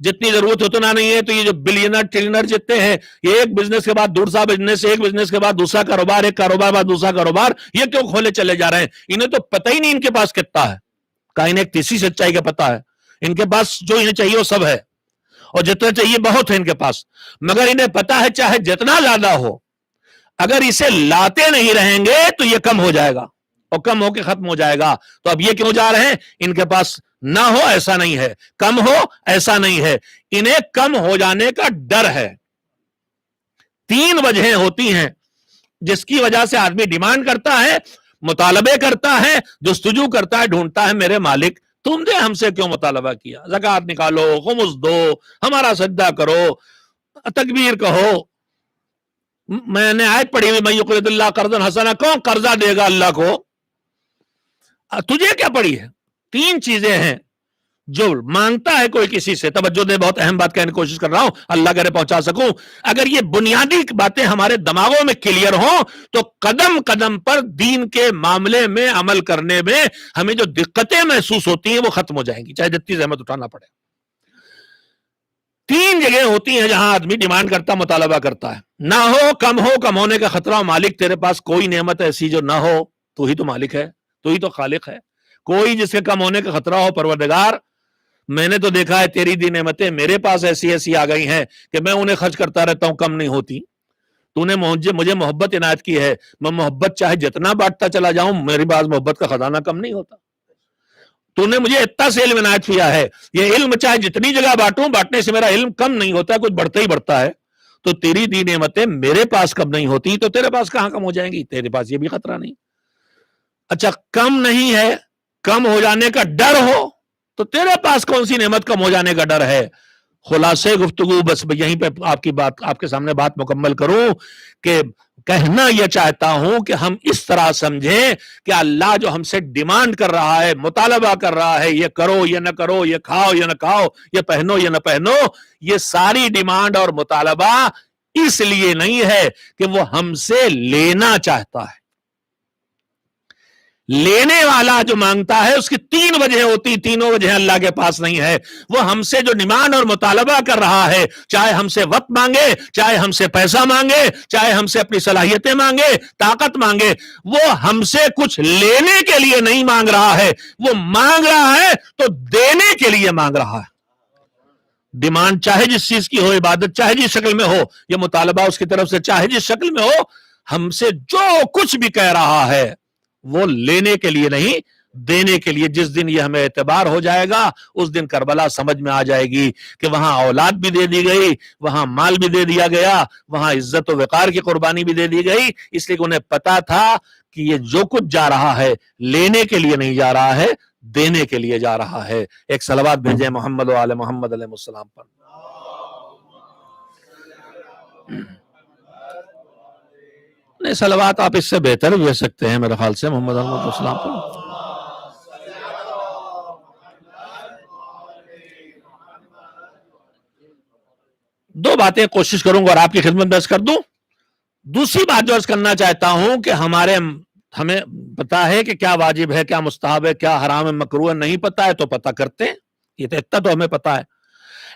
Speaker 3: جتنی ضرورت ہے اتنا نہیں ہے. تو یہ جو بلینر ٹریلینر جتنے ہیں, یہ ایک بزنس کے بعد دوسرا بزنس, ایک بزنس کے بعد دوسرا کاروبار, ایک کاروبار بعد دوسرا کاروبار, یہ کیوں کھولے چلے جا رہے ہیں؟ انہیں تو پتہ ہی نہیں ان کے پاس کتنا ہے. کہا انہیں ایک تیسری سچائی کا پتہ ہے, ان کے پاس جو انہیں چاہیے وہ سب ہے, اور جتنا چاہیے بہت ہے ان کے پاس. مگر انہیں پتہ ہے چاہے جتنا زیادہ ہو, اگر اسے لاتے نہیں رہیں گے تو یہ کم ہو جائے گا, اور کم ہو کے ختم ہو جائے گا. تو اب یہ کیوں جا رہے ہیں؟ ان کے پاس نہ ہو ایسا نہیں ہے، کم ہو ایسا نہیں ہے، انہیں کم ہو جانے کا ڈر ہے۔ 3 وجہیں ہوتی ہیں جس کی وجہ سے آدمی ڈیمانڈ کرتا ہے، مطالبے کرتا ہے، جستجو کرتا ہے، ڈھونڈتا ہے، میرے مالک تم نے ہم سے کیوں مطالبہ کیا؟ زکوٰۃ نکالو، خمس دو، ہمارا سجدہ کرو، تکبیر کہو۔ میں نے آیت پڑھی ہوئی، من یقرض اللہ قرضا حسنا، کون قرضہ دے گا اللہ کو؟ تجھے کیا پڑی ہے؟ 3 چیزیں ہیں جو مانگتا ہے کوئی کسی سے، توجہ دے، بہت اہم بات کہنے کی کوشش کر رہا ہوں، اللہ کرے پہنچا سکوں۔ اگر یہ بنیادی باتیں ہمارے دماغوں میں کلیئر ہوں تو قدم قدم پر دین کے معاملے میں عمل کرنے میں ہمیں جو دقتیں محسوس ہوتی ہیں وہ ختم ہو جائیں گی، چاہے جتنی زحمت اٹھانا پڑے۔ 3 جگہیں ہوتی ہیں جہاں آدمی ڈیمانڈ کرتا، مطالبہ کرتا ہے۔ نہ ہو، کم ہو، کم ہونے کا خطرہ، مالک تیرے پاس کوئی نعمت ایسی جو نہ ہو، تو ہی تو مالک ہے، تو ہی تو خالق ہے۔ کوئی جس کے کم ہونے کا خطرہ ہو، پروردگار میں نے تو دیکھا ہے تیری دی نعمتیں میرے پاس ایسی ایسی آ گئی ہیں کہ میں انہیں خرچ کرتا رہتا ہوں، کم نہیں ہوتی۔ تو نے مجھے محبت عنایت کی ہے، میں محبت چاہے جتنا بانٹتا چلا جاؤں، میری پاس محبت کا خزانہ کم نہیں ہوتا۔ تو نے مجھے اتنا سے علم عنایت کیا ہے، یہ علم چاہے جتنی جگہ بانٹوں، بانٹنے سے میرا علم کم نہیں ہوتا، کچھ بڑھتا ہی بڑھتا ہے۔ تو تیری دی نعمتیں میرے پاس کم نہیں ہوتی تو تیرے پاس کہاں کم ہو جائیں گی؟ تیرے پاس یہ بھی خطرہ نہیں۔ اچھا، کم نہیں ہے، کم ہو جانے کا ڈر ہو تو تیرے پاس کون سی نعمت کم ہو جانے کا ڈر ہے؟ خلاصے گفتگو بس یہیں پہ آپ کے سامنے بات مکمل کروں کہ کہنا یہ چاہتا ہوں کہ ہم اس طرح سمجھیں کہ اللہ جو ہم سے ڈیمانڈ کر رہا ہے، مطالبہ کر رہا ہے، یہ کرو یہ نہ کرو، یہ کھاؤ یہ نہ کھاؤ، یہ پہنو یہ نہ پہنو، یہ ساری ڈیمانڈ اور مطالبہ اس لیے نہیں ہے کہ وہ ہم سے لینا چاہتا ہے۔ لینے والا جو مانگتا ہے اس کی 3 وجہ ہوتی، تینوں وجہ اللہ کے پاس نہیں ہے۔ وہ ہم سے جو ڈیمانڈ اور مطالبہ کر رہا ہے، چاہے ہم سے وقت مانگے، چاہے ہم سے پیسہ مانگے، چاہے ہم سے اپنی صلاحیتیں مانگے، طاقت مانگے، وہ ہم سے کچھ لینے کے لیے نہیں مانگ رہا ہے، وہ مانگ رہا ہے تو دینے کے لیے مانگ رہا ہے۔ ڈیمانڈ چاہے جس چیز کی ہو، عبادت چاہے جس شکل میں ہو، یہ مطالبہ اس کی طرف سے چاہے جس شکل میں ہو، ہم سے جو کچھ بھی کہہ رہا ہے وہ لینے کے لیے نہیں، دینے کے لیے۔ جس دن یہ ہمیں اعتبار ہو جائے گا اس دن کربلا سمجھ میں آ جائے گی کہ وہاں اولاد بھی دے دی گئی، وہاں مال بھی دے دیا گیا، وہاں عزت و وقار کی قربانی بھی دے دی گئی، اس لیے کہ انہیں پتا تھا کہ یہ جو کچھ جا رہا ہے لینے کے لیے نہیں جا رہا ہے، دینے کے لیے جا رہا ہے۔ ایک صلوات بھیجیں محمد و آل محمد علیہ السلام پر۔ نہیں، صلوات آپ اس سے بہتر بھی دے سکتے ہیں میرے خیال سے محمد علیہ السلام پر۔ دو باتیں کوشش کروں گا اور آپ کی خدمت میں عرض کر دوں۔ دوسری بات جو عرض کرنا چاہتا ہوں کہ ہمیں پتا ہے کہ کیا واجب ہے، کیا مستحب ہے، کیا حرام ہے، مکروہ ہے، نہیں پتا ہے تو پتا کرتے ہیں، یہ تو اتنا تو ہمیں پتا ہے،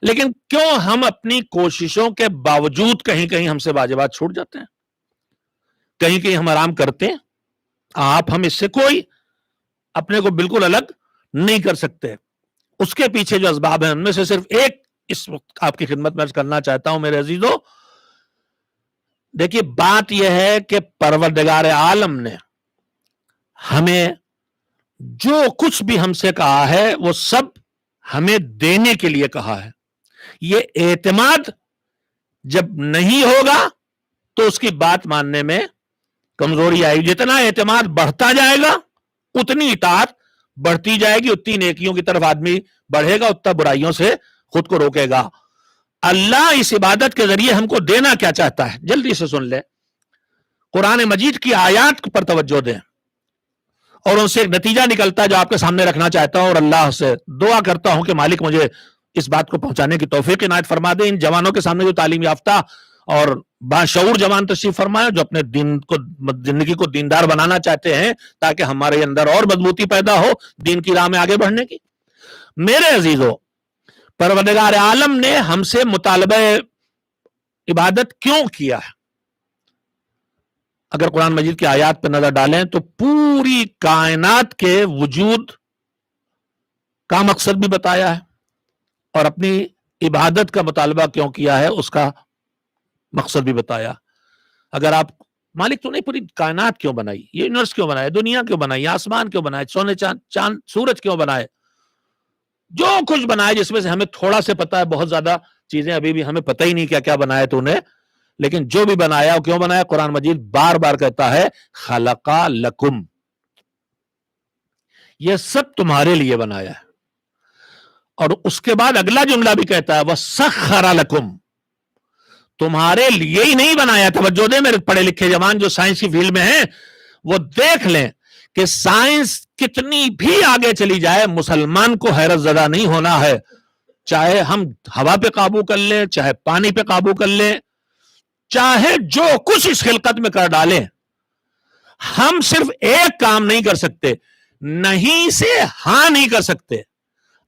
Speaker 3: لیکن کیوں ہم اپنی کوششوں کے باوجود کہیں کہیں ہم سے واجبات چھوٹ جاتے ہیں، کہیں کہیں ہم آرام کرتے ہیں۔ آپ ہم اس سے کوئی اپنے کو بالکل الگ نہیں کر سکتے۔ اس کے پیچھے جو اسباب ہیں ان میں سے صرف ایک اس وقت آپ کی خدمت میں عرض کرنا چاہتا ہوں میرے عزیزو۔ دیکھیے، بات یہ ہے کہ پروردگار عالم نے ہمیں جو کچھ بھی ہم سے کہا ہے وہ سب ہمیں دینے کے لیے کہا ہے۔ یہ اعتماد جب نہیں ہوگا تو اس کی بات ماننے میں کمزوری آئے گی۔ جتنا اعتماد بڑھتا جائے گا اتنی اطاعت بڑھتی جائے گی، اتنی نیکیوں کی طرف آدمی بڑھے گا، اتنا برائیوں سے خود کو روکے گا۔ اللہ اس عبادت کے ذریعے ہم کو دینا کیا چاہتا ہے؟ جلدی سے سن لیں، قرآن مجید کی آیات پر توجہ دیں اور ان سے ایک نتیجہ نکلتا ہے جو آپ کے سامنے رکھنا چاہتا ہوں، اور اللہ سے دعا کرتا ہوں کہ مالک مجھے اس بات کو پہنچانے کی توفیق عنایت فرما دے۔ ان جوانوں کے سامنے جو تعلیم یافتہ اور باشعور جوان تشریف فرمائے جو اپنے دین کو، زندگی کو دیندار بنانا چاہتے ہیں تاکہ ہمارے اندر اور مضبوطی پیدا ہو دین کی راہ میں آگے بڑھنے کی۔ میرے عزیزو، پروردگار عالم نے ہم سے مطالبہ عبادت کیوں کیا ہے؟ اگر قرآن مجید کی آیات پہ نظر ڈالیں تو پوری کائنات کے وجود کا مقصد بھی بتایا ہے اور اپنی عبادت کا مطالبہ کیوں کیا ہے اس کا مقصد بھی بتایا۔ اگر آپ مالک تو نہیں پوری کائنات کیوں بنائی، یہ یونیورس کیوں بنائے، دنیا کیوں بنائی، آسمان کیوں بنائے، سونے چاند سورج کیوں بنائے، جو کچھ بنایا جس میں سے ہمیں تھوڑا سے پتا ہے، بہت زیادہ چیزیں ابھی بھی ہمیں پتہ ہی نہیں کیا کیا بنایا تو نے، لیکن جو بھی بنایا وہ کیوں بنایا؟ قرآن مجید بار بار کہتا ہے خلق لکم، یہ سب تمہارے لیے بنایا ہے. اور اس کے بعد اگلا جملہ بھی کہتا ہے وَسَخَّرَ لَكُمْ، تمہارے لیے ہی نہیں بنایا. توجہ دیں میرے پڑھے لکھے جوان جو سائنس کی فیلڈ میں ہیں، وہ دیکھ لیں کہ سائنس کتنی بھی آگے چلی جائے مسلمان کو حیرت زدہ نہیں ہونا ہے. چاہے ہم ہوا پہ قابو کر لیں، چاہے پانی پہ قابو کر لیں، چاہے جو کچھ اس خلقت میں کر ڈالیں، ہم صرف ایک کام نہیں کر سکتے، نہیں سے ہاں نہیں کر سکتے،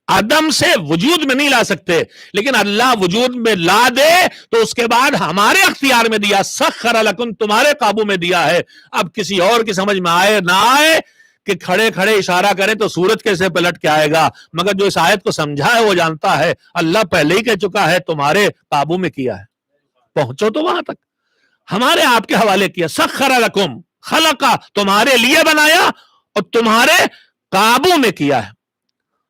Speaker 3: عدم سے وجود میں نہیں لا سکتے. لیکن اللہ وجود میں لا دے تو اس کے بعد ہمارے اختیار میں دیا، سخر لکم، تمہارے قابو میں دیا ہے. اب کسی اور کی سمجھ میں آئے نہ آئے کہ کھڑے کھڑے اشارہ کریں تو سورج کیسے پلٹ کے آئے گا، مگر جو اس آیت کو سمجھا ہے وہ جانتا ہے اللہ پہلے ہی کہہ چکا ہے تمہارے قابو میں کیا ہے. پہنچو تو وہاں تک، ہمارے آپ کے حوالے کیا. سخر لکم، خلقا، تمہارے لیے بنایا اور تمہارے قابو میں کیا ہے.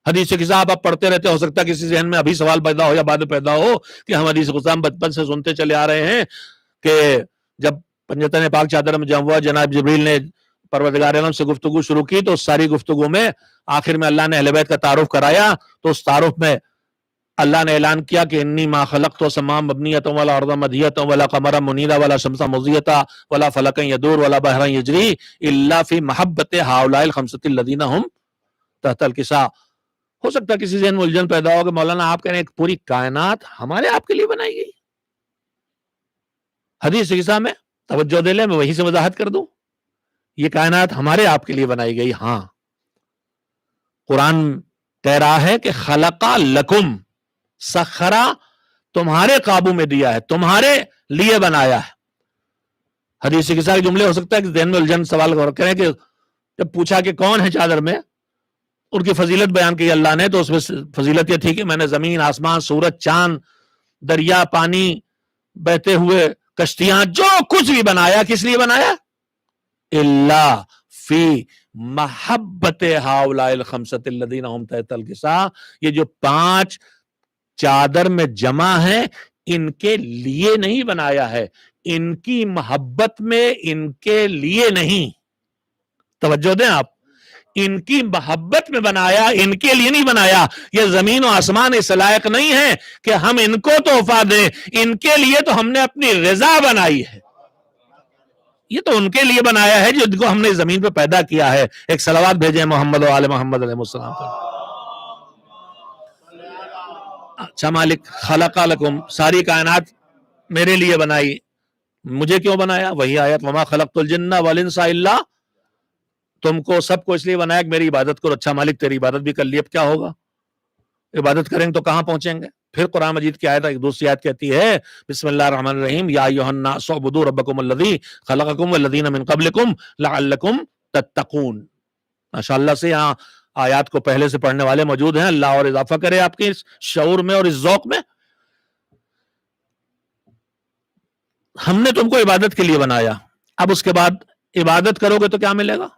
Speaker 3: حدیث قصہ آپ پڑھتے رہتے، ہو سکتا ہے کسی ذہن میں ابھی سوال پیدا ہو یا بعد میں پیدا ہو کہ ہم حدیث قصہ بچپن سے سنتے چلے آ رہے ہیں کہ جب پنجتن پاک چادر میں جمع ہوا، جناب جبریل نے پروردگار عالم سے گفتگو شروع کی، تو اس ساری گفتگو میں آخر میں اللہ نے اہل بیت کا تعارف کرایا. تو اس تعارف میں اللہ نے اعلان کیا کہ انی ما خلقت سماء مبنیۃ ولا ارض مدحیۃ ولا قمرا منیرا ولا شمس مضیۃ ولا فلکا یدور ولا بحرا یجری الا فی محبت ہؤلاء الخمسۃ الذین هم تحت الکساء. ہو سکتا ہے کسی ذہن میں الجھن پیدا ہو کہ مولانا آپ کہہ رہے ہیں پوری کائنات ہمارے آپ کے لیے بنائی گئی. حدیث قصہ میں توجہ دے لیں، میں وہی سے وضاحت کر دوں، یہ کائنات ہمارے آپ کے لیے بنائی گئی. ہاں، قرآن کہہ رہا ہے کہ خلقا لکم، سخرا، تمہارے قابو میں دیا ہے، تمہارے لیے بنایا ہے. حدیث قصہ کے جملے ہو سکتا ہے کہ ذہن میں الجھن سوال کریں کہ جب پوچھا کہ کون ہے چادر میں، ان کی فضیلت بیان کی اللہ نے، تو اس میں فضیلت یہ تھی کہ میں نے زمین، آسمان، سورج، چاند، دریا، پانی، بہتے ہوئے کشتیاں، جو کچھ بھی بنایا کس لیے بنایا؟ اللہ فی محبت ہؤلاء الخمسۃ الذین هم تحت الکساء، یہ جو 5 چادر میں جمع ہے ان کے لیے نہیں بنایا ہے، ان کی محبت میں، ان کے لیے نہیں. توجہ دیں آپ، ان کی محبت میں بنایا، ان کے لیے نہیں بنایا. یہ زمین و آسمان اس لائق نہیں ہے کہ ہم ان کو تحفہ دیں، ان کے لیے تو ہم نے اپنی رضا بنائی ہے. یہ تو ان کے لیے بنایا ہے جن کو ہم نے زمین پہ پیدا کیا ہے. ایک صلوات بھیجیں محمد و آل محمد علیہ السلام پر. اچھا مالک، خلق لکم، ساری کائنات میرے لیے بنائی، مجھے کیوں بنایا؟ وہی آیت وما خلقت الجن والانس الا، تم کو سب کو اس لیے بنایا کہ میری عبادت کرو. اچھا مالک، تیری عبادت بھی کر لی، اب کیا ہوگا؟ عبادت کریں گے تو کہاں پہنچیں گے؟ پھر قرآن مجید کی آیت، ایک دوسری آیت کہتی ہے بسم اللہ الرحمن الرحیم یا ایھا الناس اعبدوا ربکم الذی خلقکم والذین من قبلکم لعلکم تتقون. ماشاءاللہ سے یہاں آیات کو پہلے سے پڑھنے والے موجود ہیں. اللہ اور اضافہ کرے آپ کے اس شعور میں اور اس ذوق میں. ہم نے تم کو عبادت کے لیے بنایا، اب اس کے بعد عبادت کرو گے تو کیا ملے گا؟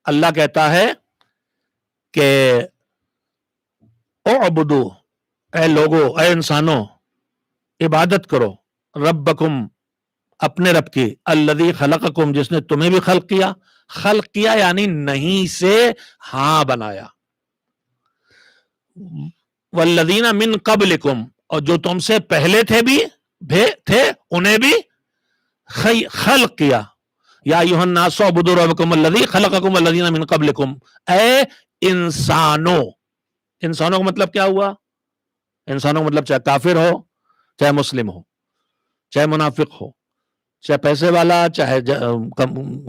Speaker 3: اللہ کہتا ہے کہ اعبدو، اے لوگو، اے انسانوں، عبادت کرو ربکم، اپنے رب کی، الذی خلقکم، جس نے تمہیں بھی خلق کیا. خلق کیا یعنی نہیں سے ہاں بنایا. والذین من قبلکم، اور جو تم سے پہلے تھے انہیں بھی خلق کیا. یا ایھا الناس اعبدوا ربکم الذی خلقکم والذین من قبلکم، اے انسانوں. انسانوں کا مطلب کیا ہوا؟ انسانوں کا مطلب چاہے کافر ہو، چاہے مسلم ہو، چاہے منافق ہو، چاہے پیسے والا، چاہے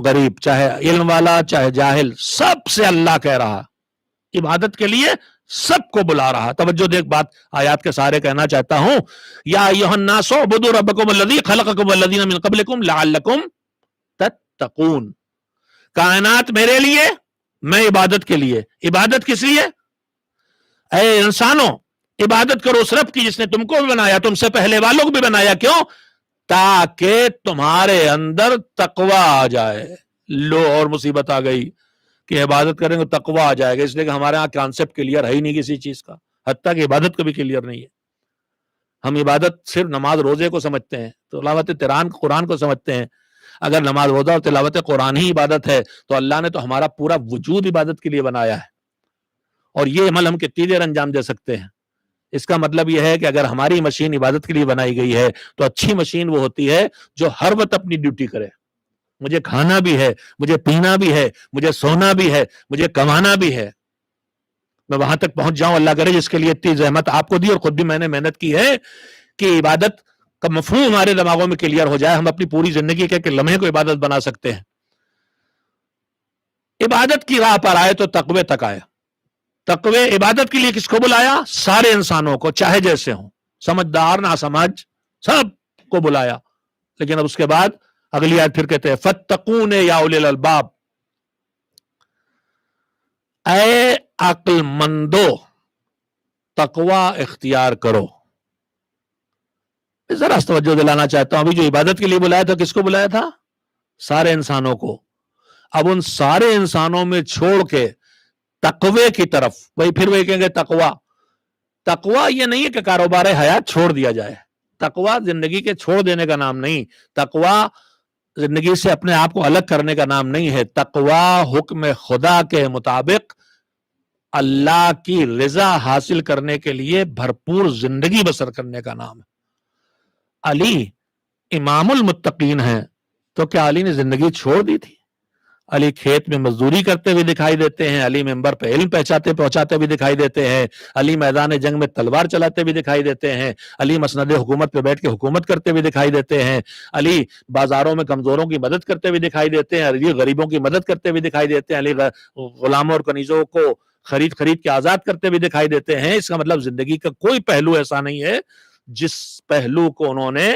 Speaker 3: غریب، چاہے علم والا، چاہے جاہل، سب سے اللہ کہہ رہا عبادت کے لیے سب کو بلا رہا. توجہ دیکھ، بات آیات کے سارے کہنا چاہتا ہوں. یا ایھا الناس اعبدوا ربکم الذی خلقکم والذین من قبلکم لعلکم تتقون. کائنات میرے لیے، میں عبادت کے لیے. عبادت کس لیے؟ اے انسانوں، عبادت کرو اس رب کی جس نے تم کو بھی بنایا، تم سے پہلے والوں کو بھی بنایا. کیوں؟ تاکہ تمہارے اندر تقوی آ جائے. لو اور مصیبت آ گئی. کہ عبادت کریں گے تقوی آ جائے گا، اس لیے کہ ہمارے ہاں کانسیپٹ کلیئر ہے ہی نہیں کسی چیز کا، حتیٰ کہ عبادت کو بھی کلیئر نہیں ہے. ہم عبادت صرف نماز روزے کو سمجھتے ہیں، تلاوت قرآن کو سمجھتے ہیں. اگر نماز روزہ اور تلاوت قرآن ہی عبادت ہے تو اللہ نے تو ہمارا پورا وجود عبادت کے لیے بنایا ہے، اور یہ عمل ہم کتنی دیر انجام دے سکتے ہیں. اس کا مطلب یہ ہے کہ اگر ہماری مشین عبادت کے لیے بنائی گئی ہے تو اچھی مشین وہ ہوتی ہے جو ہر وقت اپنی ڈیوٹی کرے. مجھے کھانا بھی ہے، مجھے پینا بھی ہے، مجھے سونا بھی ہے، مجھے کمانا بھی ہے، میں وہاں تک پہنچ جاؤں. اللہ کرے جس کے لیے اتنی زحمت آپ کو دی اور خود بھی میں نے محنت کی ہے کہ عبادت کا مفہوم ہمارے دماغوں میں کلیئر ہو جائے، ہم اپنی پوری زندگی کے لمحے کو عبادت بنا سکتے ہیں. عبادت کی راہ پر آئے تو تقوی تک آئے. تقوی عبادت کے لیے کس کو بلایا؟ سارے انسانوں کو، چاہے جیسے ہوں، سمجھدار نہ سمجھ، سب کو بلایا. لیکن اب اس کے بعد اگلی آیت پھر کہتے ہیں فَاتَّقُونِ يَا أُولِي الْأَلْبَابِ، اے عقل مندو تقوی اختیار کرو. ذرا توجہ دلانا چاہتا ہوں، ابھی جو عبادت کے لیے بلایا تھا کس کو بلایا تھا؟ سارے انسانوں کو. اب ان سارے انسانوں میں چھوڑ کے تقوی کی طرف، پھر وہی کہیں گے تقوی. تقوی یہ نہیں ہے کہ کاروبار حیات چھوڑ دیا جائے، تقوی زندگی کے چھوڑ دینے کا نام نہیں، تقوی زندگی سے اپنے آپ کو الگ کرنے کا نام نہیں ہے. تقوی حکم خدا کے مطابق اللہ کی رضا حاصل کرنے کے لیے بھرپور زندگی بسر کرنے کا نام ہے. علی امام المتقین ہیں تو کیا علی نے زندگی چھوڑ دی تھی؟ علی کھیت میں مزدوری کرتے ہوئے دکھائی دیتے ہیں، علی ممبر پہ علم پہنچاتے ہوئے دکھائی دیتے ہیں، علی میدان جنگ میں تلوار چلاتے ہوئے دکھائی دیتے ہیں، علی مسند حکومت پہ بیٹھ کے حکومت کرتے ہوئے دکھائی دیتے ہیں، علی بازاروں میں کمزوروں کی مدد کرتے ہوئے دکھائی دیتے ہیں، علی غریبوں کی مدد کرتے ہوئے دکھائی دیتے ہیں، علی غلاموں اور کنیزوں کو خرید کے آزاد کرتے ہوئے دکھائی دیتے ہیں. اس کا مطلب زندگی کا کوئی پہلو ایسا نہیں ہے جس پہلو کو انہوں نے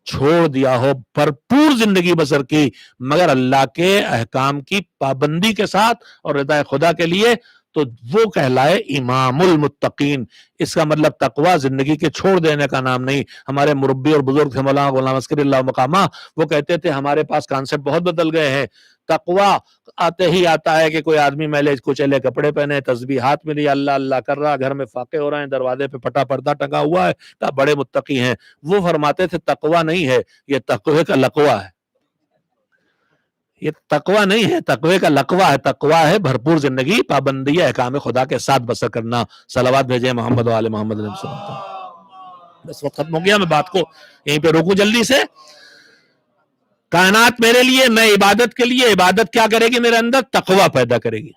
Speaker 3: چھوڑ دیا ہو. بھرپور زندگی بسر کی، مگر اللہ کے احکام کی پابندی کے ساتھ اور رضا خدا کے لیے، تو وہ کہلائے امام المتقین. اس کا مطلب تقوی زندگی کے چھوڑ دینے کا نام نہیں. ہمارے مربی اور بزرگ تھے مولانا غلام عسکری اللہ مقامہ، وہ کہتے تھے ہمارے پاس کانسیپٹ بہت بدل گئے ہیں. تقوی آتے ہی آتا ہے کہ کوئی آدمی میلے کچیلے کپڑے پہنے، تسبیح ہاتھ میں لیا، اللہ اللہ کر رہا، گھر میں فاقے ہو رہے ہیں، دروازے پہ پٹا پردہ ٹنگا ہوا ہے، کہا بڑے متقی ہیں. وہ فرماتے تھے تقوی نہیں ہے، یہ تقوی کا لقوہ ہے. یہ تقوی نہیں ہے، تقوی کا لقوہ ہے. تقوی ہے بھرپور زندگی پابندی احکام خدا کے ساتھ بسر کرنا. صلوات بھیجیں محمد و آل محمد علیہ وسلم. بس وقت ختم ہو گیا، میں بات کو یہیں پہ روکوں جلدی سے. کائنات میرے لیے، میں عبادت کے لیے. عبادت کیا کرے گی میرے اندر؟ تقوی پیدا کرے گی.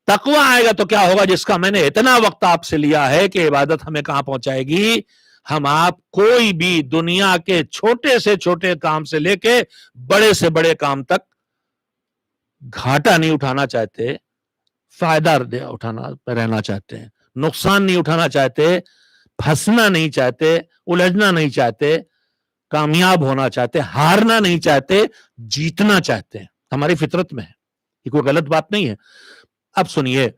Speaker 3: تقوی آئے گا تو کیا ہوگا؟ جس کا میں نے اتنا وقت آپ سے لیا ہے کہ عبادت ہمیں کہاں پہنچائے گی. ہم آپ کوئی بھی دنیا کے چھوٹے سے چھوٹے کام سے لے کے بڑے سے بڑے کام تک گھاٹا نہیں اٹھانا چاہتے، فائدہ اٹھانا رہنا چاہتے ہیں، نقصان نہیں اٹھانا چاہتے، پھنسنا نہیں چاہتے، الجھنا نہیں چاہتے، کامیاب ہونا چاہتے، ہارنا نہیں چاہتے، جیتنا چاہتے ہیں. ہماری فطرت میں ہے، یہ کوئی غلط بات نہیں ہے. اب سنیے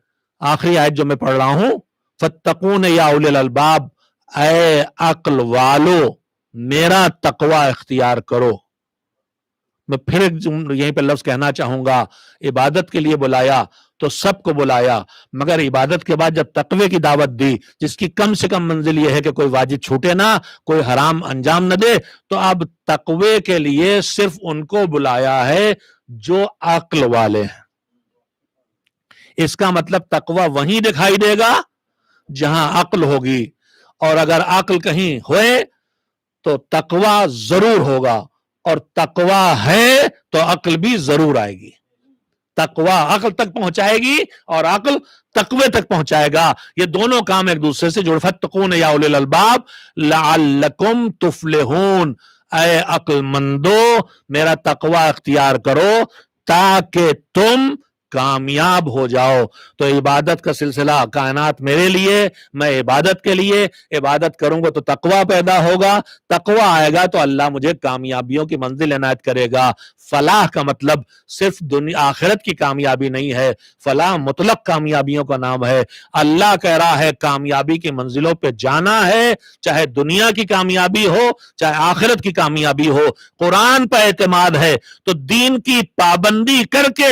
Speaker 3: آخری آیت جو میں پڑھ رہا ہوں، فَاتَّقُونَ يَا أُولِي الْأَلْبَابِ، اے عقل والو میرا تقوی اختیار کرو. میں پھر یہیں پہ لفظ کہنا چاہوں گا، عبادت کے لیے بلایا تو سب کو بلایا، مگر عبادت کے بعد جب تقوی کی دعوت دی، جس کی کم سے کم منزل یہ ہے کہ کوئی واجب چھوٹے نہ، کوئی حرام انجام نہ دے، تو اب تقوی کے لیے صرف ان کو بلایا ہے جو عقل والے ہیں. اس کا مطلب تقوی وہیں دکھائی دے گا جہاں عقل ہوگی، اور اگر عقل کہیں ہوئے تو تقوی ضرور ہوگا، اور تقوی ہے تو عقل بھی ضرور آئے گی. تقوی عقل تک پہنچائے گی اور عقل تقوی تک پہنچائے گا. یہ دونوں کام ایک دوسرے سے جڑ. فَاتَّقُونَ يَا أُولِي الْأَلْبَابِ لَعَلَّكُمْ تُفْلِحُونَ، اے عقل مندو میرا تقوی اختیار کرو تاکہ تم کامیاب ہو جاؤ. تو عبادت کا سلسلہ کائنات میرے لیے، میں عبادت کے لیے. عبادت کروں گا تو تقوی پیدا ہوگا، تقوی آئے گا تو اللہ مجھے کامیابیوں کی منزل عنایت کرے گا. فلاح کا مطلب صرف دنیا آخرت کی کامیابی نہیں ہے، فلاح مطلق کامیابیوں کا نام ہے. اللہ کہہ رہا ہے کامیابی کی منزلوں پہ جانا ہے، چاہے دنیا کی کامیابی ہو چاہے آخرت کی کامیابی ہو. قرآن پر اعتماد ہے تو دین کی پابندی کر کے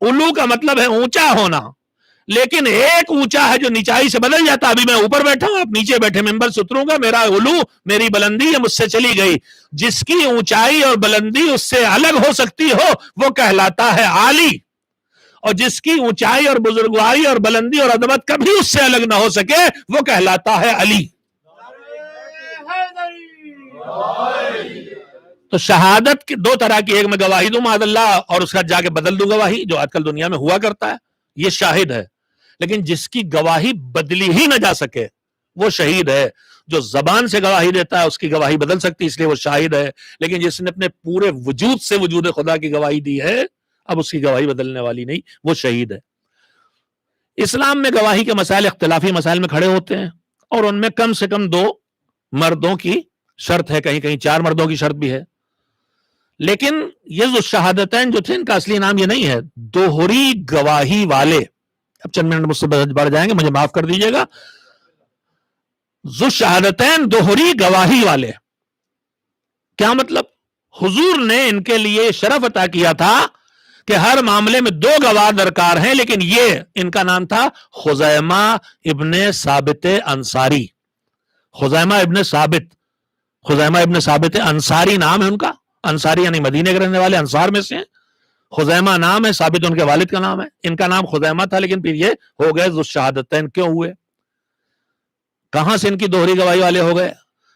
Speaker 3: علو کا مطلب ہے اونچا ہونا، لیکن ایک اونچا ہے جو نیچائی سے بدل جاتا. ابھی میں اوپر بیٹھا ہوں، آپ نیچے بیٹھے، ممبر سے اتروں گا، میرا علو، میری بلندی یہ مجھ سے چلی گئی. جس کی اونچائی اور بلندی اس سے الگ ہو سکتی ہو وہ کہلاتا ہے عالی، اور جس کی اونچائی اور بزرگواری اور بلندی اور عظمت کبھی اس سے الگ نہ ہو سکے وہ کہلاتا ہے علی. تو شہادت کے دو طرح کی، ایک میں گواہی دوں معاذ اللہ اور اس کا جا کے بدل دوں گواہی، جو آج کل دنیا میں ہوا کرتا ہے، یہ شاہد ہے. لیکن جس کی گواہی بدلی ہی نہ جا سکے وہ شہید ہے. جو زبان سے گواہی دیتا ہے اس کی گواہی بدل سکتی، اس لیے وہ شاہد ہے. لیکن جس نے اپنے پورے وجود سے وجود خدا کی گواہی دی ہے، اب اس کی گواہی بدلنے والی نہیں، وہ شہید ہے. اسلام میں گواہی کے مسائل اختلافی مسائل میں کھڑے ہوتے ہیں، اور ان میں کم سے کم 2 مردوں کی شرط ہے، کہیں کہیں 4 مردوں کی شرط بھی ہے. لیکن یہ جو شہادتین جو تھے ان کا اصلی نام یہ نہیں ہے، دوہری گواہی والے. اب چند منٹ مجھ سے بڑھ جائیں گے، مجھے معاف کر دیجئے گا. ذو شہادتین دوہری گواہی والے کیا مطلب؟ حضور نے ان کے لیے شرف عطا کیا تھا کہ ہر معاملے میں 2 گواہ درکار ہیں، لیکن یہ ان کا نام تھا خزیمہ ابن ثابت انصاری. خزیمہ ابن ثابت انصاری نام ہے ان کا. انصاری یعنی مدینے کے رہنے والے، انصار میں سے ہیں. خزیمہ نام ہے، ثابت ان کے والد کا نام ہے. ان کا نام خزیمہ تھا، لیکن پھر یہ ہو گئے ذو شہادتین. کیوں ہوئے؟ کہاں سے ان کی دوہری گواہی والے ہو گئے؟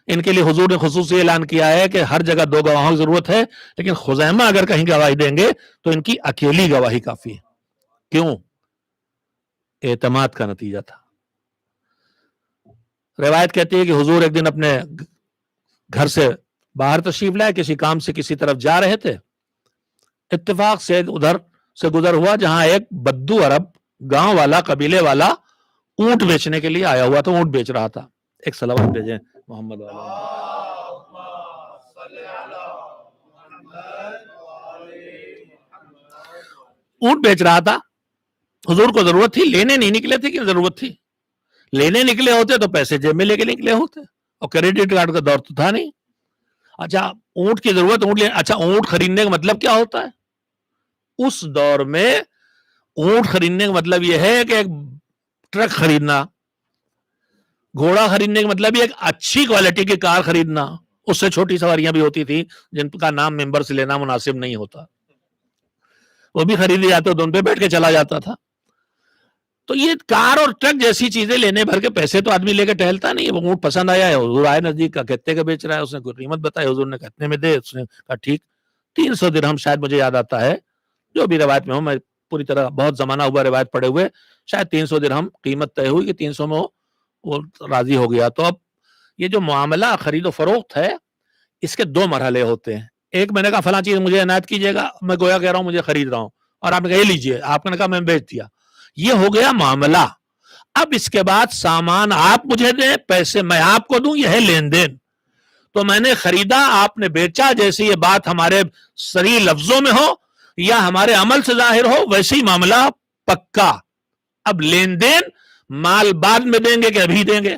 Speaker 3: ان کے لیے حضور نے خصوصی اعلان کیا ہے کہ ہر جگہ 2 گواہوں کی ضرورت ہے، لیکن خزیمہ اگر کہیں گواہی دیں گے تو ان کی اکیلی گواہی کافی ہے. کیوں؟ اعتماد کا نتیجہ تھا. روایت کہتی ہے کہ حضور ایک دن اپنے گھر سے باہر تشریف لائے، کسی کام سے کسی طرف جا رہے تھے. اتفاق سے ادھر سے گزر ہوا جہاں ایک بدو عرب گاؤں والا، قبیلے والا اونٹ بیچنے کے لیے آیا ہوا تھا، اونٹ بیچ رہا تھا. ایک صلوات بھیجیں محمد اونٹ بیچ رہا تھا. حضور کو ضرورت تھی، لینے نہیں نکلے تھے کہ ضرورت تھی. لینے نکلے ہوتے تو پیسے جیب میں لے کے نکلے ہوتے، اور کریڈٹ کارڈ کا دور تو تھا نہیں. اچھا اونٹ کی ضرورت، اچھا اونٹ خریدنے کا مطلب کیا ہوتا ہے؟ اس دور میں اونٹ خریدنے کا مطلب یہ ہے کہ ایک ٹرک خریدنا، گھوڑا خریدنے کا مطلب یہ ایک اچھی کوالٹی کی کار خریدنا. اس سے چھوٹی سواریاں بھی ہوتی تھی جن کا نام ممبر سے لینا مناسب نہیں ہوتا، وہ بھی خریدی جاتے تو ان پہ بیٹھ کے چلا جاتا تھا. تو یہ کار اور ٹرک جیسی چیزیں لینے بھر کے پیسے تو آدمی لے کے ٹہلتا نہیں ہے. وہ اونٹ پسند آیا ہے، حضور آئے نزدیک کا، کتنے کا بیچ رہا ہے؟ اس نے کوئی قیمت بتائی، حضور نے کتنے میں دے؟ اس نے کہا ٹھیک 300 درہم، شاید مجھے یاد آتا ہے، جو بھی روایت میں ہوں، میں پوری طرح بہت زمانہ ہوا روایت پڑے ہوئے، شاید 300 درہم قیمت طے ہوئی کہ 300 میں وہ راضی ہو گیا. تو اب یہ جو معاملہ خرید و فروخت ہے اس کے 2 مرحلے ہوتے ہیں. ایک میں نے کہا فلاں چیز مجھے عنایت کیجیے گا، میں گویا کہہ رہا ہوں مجھے خرید رہا ہوں، اور آپ نے کہا یہ لیجیے، آپ نے کہا میں بیچ دیا. یہ ہو گیا معاملہ. اب اس کے بعد سامان آپ مجھے دیں، پیسے میں آپ کو دوں، یہ ہے لین دین. تو میں نے خریدا، آپ نے بیچا. جیسے یہ بات ہمارے صریح لفظوں میں ہو یا ہمارے عمل سے ظاہر ہو، ویسے ہی معاملہ پکا. اب لین دین، مال بعد میں دیں گے کہ ابھی دیں گے،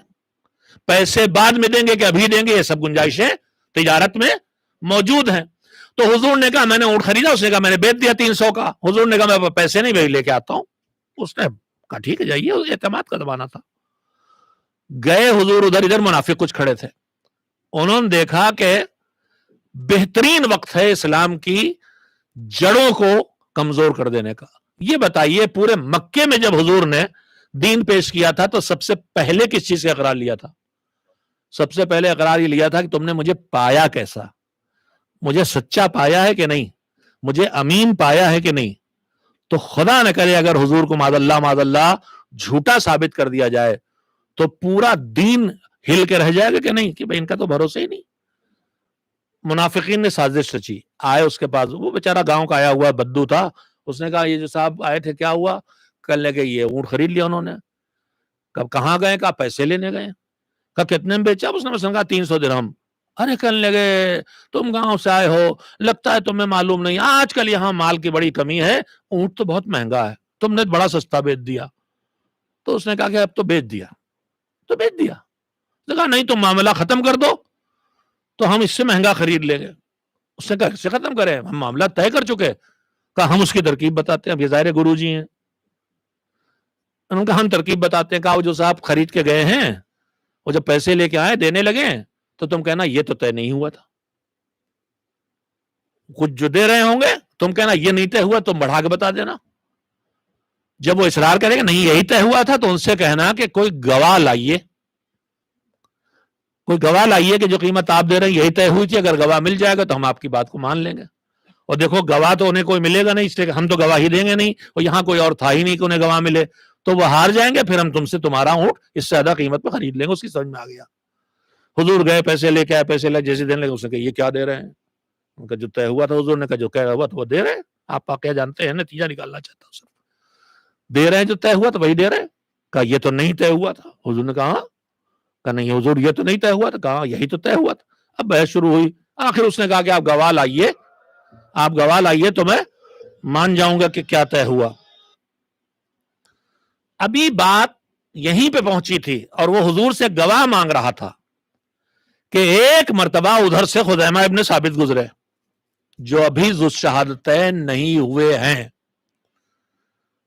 Speaker 3: پیسے بعد میں دیں گے کہ ابھی دیں گے، یہ سب گنجائشیں تجارت میں موجود ہیں. تو حضور نے کہا میں نے اونٹ خریدا، اس نے کہا میں نے بیچ دیا 300 کا. حضور نے کہا میں پیسے نہیں لے کے آتا ہوں. اس نے کہا ٹھیک ہے جائیے، اعتماد کا زمانہ تھا. گئے حضور، ادھر ادھر منافق کچھ کھڑے تھے. انہوں نے دیکھا کہ بہترین وقت ہے اسلام کی جڑوں کو کمزور کر دینے کا. یہ بتائیے پورے مکے میں جب حضور نے دین پیش کیا تھا تو سب سے پہلے کس چیز سے اقرار لیا تھا؟ سب سے پہلے اقرار یہ لیا تھا کہ تم نے مجھے پایا کیسا، مجھے سچا پایا ہے کہ نہیں، مجھے امین پایا ہے کہ نہیں. تو خدا نہ کرے اگر حضور کو معاذ اللہ جھوٹا ثابت کر دیا جائے تو پورا دین ہل کے رہ جائے گا کہ نہیں، کہ بھئی ان کا تو بھروسہ ہی نہیں. منافقین نے سازش رچی، آئے اس کے پاس، وہ بیچارہ گاؤں کا آیا ہوا بدو تھا. اس نے کہا یہ جو صاحب آئے تھے کیا ہوا؟ کہنے لگے یہ اونٹ خرید لیا انہوں نے. کب کہاں گئے؟ کہا پیسے لینے گئے. کہا کتنے میں بیچا؟ اس نے مثلا کہا 300 درہم. ارے کہنے لگے تم گاؤں سے آئے ہو، لگتا ہے تمہیں معلوم نہیں، آج کل یہاں مال کی بڑی کمی ہے، اونٹ تو بہت مہنگا ہے، تم نے بڑا سستا بیچ دیا. تو اس نے کہا کہ اب تو بیچ دیا. تو بیچ دیا. کہا نہیں تم معاملہ ختم کر دو تو ہم اس سے مہنگا خرید لیں گے. اس نے کہا اس سے ختم کریں، ہم معاملہ طے کر چکے. کہا ہم اس کی ترکیب بتاتے ہیں. اب یہ ظاہر گرو جی ہیں, انہوں نے کہا ہم ترکیب بتاتے ہیں. کہا وہ جو صاحب خرید کے گئے ہیں وہ جب پیسے لے کے آئے دینے لگے تو تم کہنا یہ تو طے نہیں ہوا تھا. کچھ جو دے رہے ہوں گے تم کہنا یہ نہیں طے ہوا, تم بڑھا کے بتا دینا. جب وہ اصرار کرے گا نہیں یہی طے ہوا تھا تو ان سے کہنا کہ کوئی گواہ لائیے, کوئی گواہ لائیے کہ جو قیمت آپ دے رہے ہیں یہی طے ہوئی تھی. اگر گواہ مل جائے گا تو ہم آپ کی بات کو مان لیں گے. اور دیکھو گواہ تو انہیں کوئی ملے گا نہیں, اس لیے ہم تو گواہی دیں گے نہیں, اور یہاں کوئی اور تھا ہی نہیں کہ انہیں گواہ ملے, تو وہ ہار جائیں گے. پھر ہم تم سے تمہارا اونٹ اس سے زیادہ قیمت پہ خرید لیں گے. اس کی سمجھ میں آ گیا. حضور گئے پیسے لے کے آئے, پیسے لے جیسے دینے لگے اس نے کہا یہ کیا دے رہے ہیں. ان کا جو طے ہوا تھا حضور نے کہا جو کہہ ہوا تو وہ دے رہے ہیں. آپ واقعہ جانتے ہیں, نتیجہ نکالنا چاہتا ہوں, صرف دے رہے ہیں جو طے ہوا تو وہی دے رہے ہیں. کہا یہ تو نہیں طے ہوا تھا. حضور نے کہا نہیں حضور یہ تو نہیں طے ہوا تھا. کہا یہی تو طے ہوا تھا. اب بحث شروع ہوئی. آخر اس نے کہا کہ آپ گواہ لائیے, آپ گواہ لائیے تو میں مان جاؤں گا کہ کیا طے ہوا. ابھی بات یہیں پہ پہنچی تھی اور وہ حضور سے گواہ مانگ رہا تھا کہ ایک مرتبہ ادھر سے خزیمہ ابن ثابت گزرے جو ابھی ذو الشہادتین نہیں ہوئے ہیں,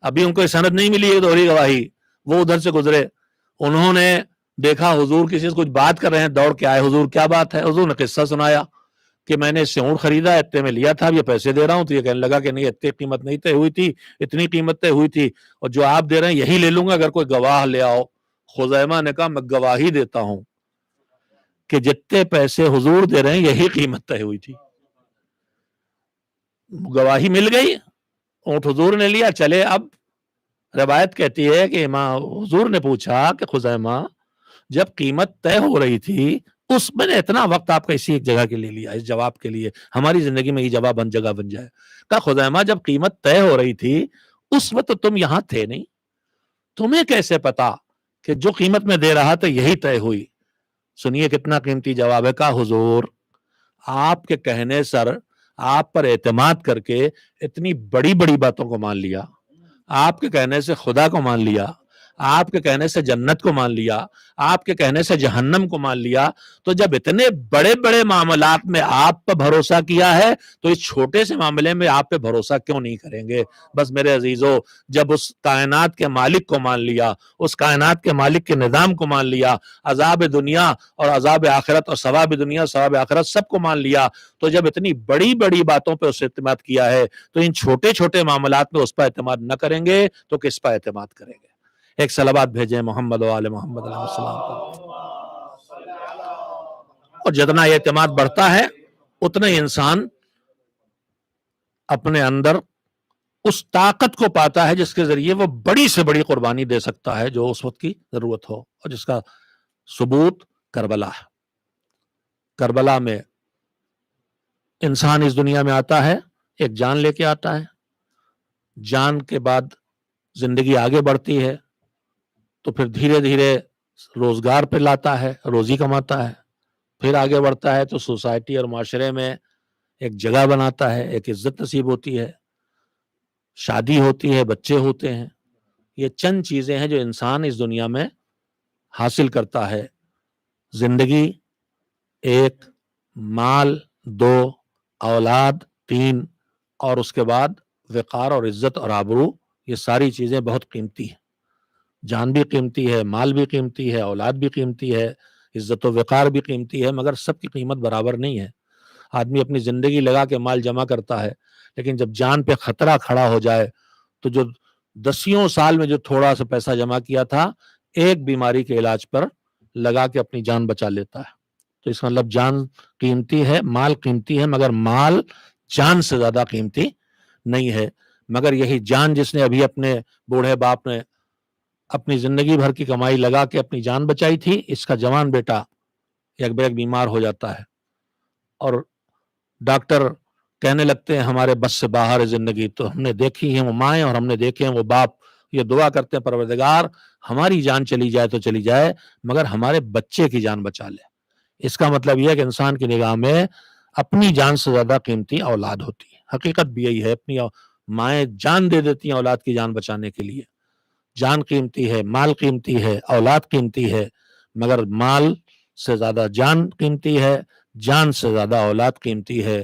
Speaker 3: ابھی ان کو سند نہیں ملی ہے دوہری گواہی. وہ ادھر سے گزرے, انہوں نے دیکھا حضور کسی سے کچھ بات کر رہے ہیں, دوڑ کے آئے. حضور کیا بات ہے؟ حضور نے قصہ سنایا کہ میں نے اس سے اونٹ خریدا, اتنے میں لیا تھا, اب یہ پیسے دے رہا ہوں. تو یہ کہنے لگا کہ نہیں اتنی قیمت نہیں طے ہوئی تھی, اتنی قیمت طے ہوئی تھی, اور جو آپ دے رہے ہیں یہی لے لوں گا اگر کوئی گواہ لے آؤ. خزیمہ نے کہا میں گواہی دیتا ہوں کہ جتنے پیسے حضور دے رہے ہیں یہی قیمت طے ہوئی تھی. گواہی مل گئی, اونٹ حضور نے لیا, چلے. اب روایت کہتی ہے کہ امام حضور نے پوچھا کہ خزیمہ جب قیمت طے ہو رہی تھی اس میں نے اتنا وقت آپ کا اسی ایک جگہ کے لیے لیا, اس جواب کے لیے, ہماری زندگی میں یہ جواب جگہ بن جائے. کہا خزیمہ جب قیمت طے ہو رہی تھی اس وقت تو تم یہاں تھے نہیں, تمہیں کیسے پتا کہ جو قیمت میں دے رہا تھا یہی طے ہوئی. سنیے کتنا قیمتی جواب ہے. کہا حضور آپ کے کہنے سر آپ پر اعتماد کر کے اتنی بڑی بڑی باتوں کو مان لیا, آپ کے کہنے سے خدا کو مان لیا, آپ کے کہنے سے جنت کو مان لیا, آپ کے کہنے سے جہنم کو مان لیا, تو جب اتنے بڑے بڑے معاملات میں آپ پر بھروسہ کیا ہے تو اس چھوٹے سے معاملے میں آپ پہ بھروسہ کیوں نہیں کریں گے؟ بس میرے عزیزو, جب اس کائنات کے مالک کو مان لیا, اس کائنات کے مالک کے نظام کو مان لیا, عذاب دنیا اور عذاب آخرت اور ثواب دنیا ثواب آخرت سب کو مان لیا, تو جب اتنی بڑی بڑی باتوں پہ اس اعتماد کیا ہے تو ان چھوٹے چھوٹے معاملات میں اس پر اعتماد نہ کریں گے تو کس پر اعتماد کریں گے؟ ایک صلوات بھیجیں محمد و آل محمد علیہ السلام پر. اور جتنا اعتماد بڑھتا ہے اتنا انسان اپنے اندر اس طاقت کو پاتا ہے جس کے ذریعے وہ بڑی سے بڑی قربانی دے سکتا ہے جو اس وقت کی ضرورت ہو, اور جس کا ثبوت کربلا ہے. کربلا میں انسان اس دنیا میں آتا ہے, ایک جان لے کے آتا ہے, جان کے بعد زندگی آگے بڑھتی ہے تو پھر دھیرے دھیرے روزگار پہ لاتا ہے, روزی کماتا ہے, پھر آگے بڑھتا ہے تو سوسائٹی اور معاشرے میں ایک جگہ بناتا ہے, ایک عزت نصیب ہوتی ہے, شادی ہوتی ہے, بچے ہوتے ہیں. یہ چند چیزیں ہیں جو انسان اس دنیا میں حاصل کرتا ہے. زندگی 1, مال 2, اولاد 3, اور اس کے بعد وقار اور عزت اور آبرو. یہ ساری چیزیں بہت قیمتی ہیں. جان بھی قیمتی ہے, مال بھی قیمتی ہے, اولاد بھی قیمتی ہے, عزت و وقار بھی قیمتی ہے, مگر سب کی قیمت برابر نہیں ہے. آدمی اپنی زندگی لگا کے مال جمع کرتا ہے, لیکن جب جان پہ خطرہ کھڑا ہو جائے تو جو 10 سال میں جو تھوڑا سا پیسہ جمع کیا تھا ایک بیماری کے علاج پر لگا کے اپنی جان بچا لیتا ہے. تو اس کا مطلب جان قیمتی ہے, مال قیمتی ہے, مگر مال جان سے زیادہ قیمتی نہیں ہے. مگر یہی جان جس نے ابھی اپنے بوڑھے باپ نے اپنی زندگی بھر کی کمائی لگا کے اپنی جان بچائی تھی, اس کا جوان بیٹا ایک بیک بیمار ہو جاتا ہے اور ڈاکٹر کہنے لگتے ہیں ہمارے بس سے باہر ہے زندگی. تو ہم نے دیکھی ہیں وہ مائیں اور ہم نے دیکھے ہیں وہ باپ, یہ دعا کرتے ہیں پروردگار ہماری جان چلی جائے تو چلی جائے مگر ہمارے بچے کی جان بچا لے. اس کا مطلب یہ ہے کہ انسان کی نگاہ میں اپنی جان سے زیادہ قیمتی اولاد ہوتی ہے. حقیقت بھی یہی ہے, اپنی مائیں جان دے دیتی ہیں اولاد کی جان بچانے کے لیے. جان قیمتی ہے, مال قیمتی ہے, اولاد قیمتی ہے, مگر مال سے زیادہ جان قیمتی ہے, جان سے زیادہ اولاد قیمتی ہے.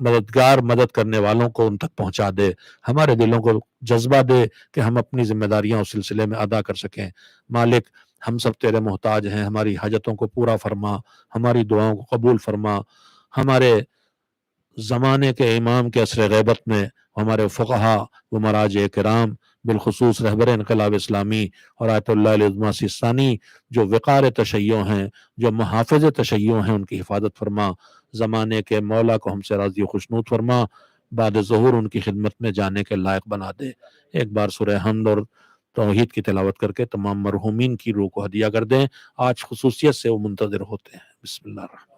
Speaker 3: مددگار مدد کرنے والوں کو ان تک پہنچا دے، ہمارے دلوں کو جذبہ دے کہ ہم اپنی ذمہ داریاں اس سلسلے میں ادا کر سکیں۔ مالک ہم سب تیرے محتاج ہیں، ہماری حاجتوں کو پورا فرما، ہماری دعاؤں کو قبول فرما۔ ہمارے زمانے کے امام کے عصر غیبت میں ہمارے فقہا و مراجع کرام، بالخصوص رہبر انقلاب اسلامی اور آیت اللہ العظمیٰ سیستانی جو وقار تشیع ہیں، جو محافظ تشیع ہیں، ان کی حفاظت فرما۔ زمانے کے مولا کو ہم سے راضی و خوشنود فرما، بعد ظہور ان کی خدمت میں جانے کے لائق بنا دے۔ ایک بار سورہ حمد اور توحید کی تلاوت کر کے تمام مرحومین کی روح کو ہدیہ کر دیں۔ آج خصوصیت سے وہ منتظر ہوتے ہیں۔ بسم اللہ الرحمن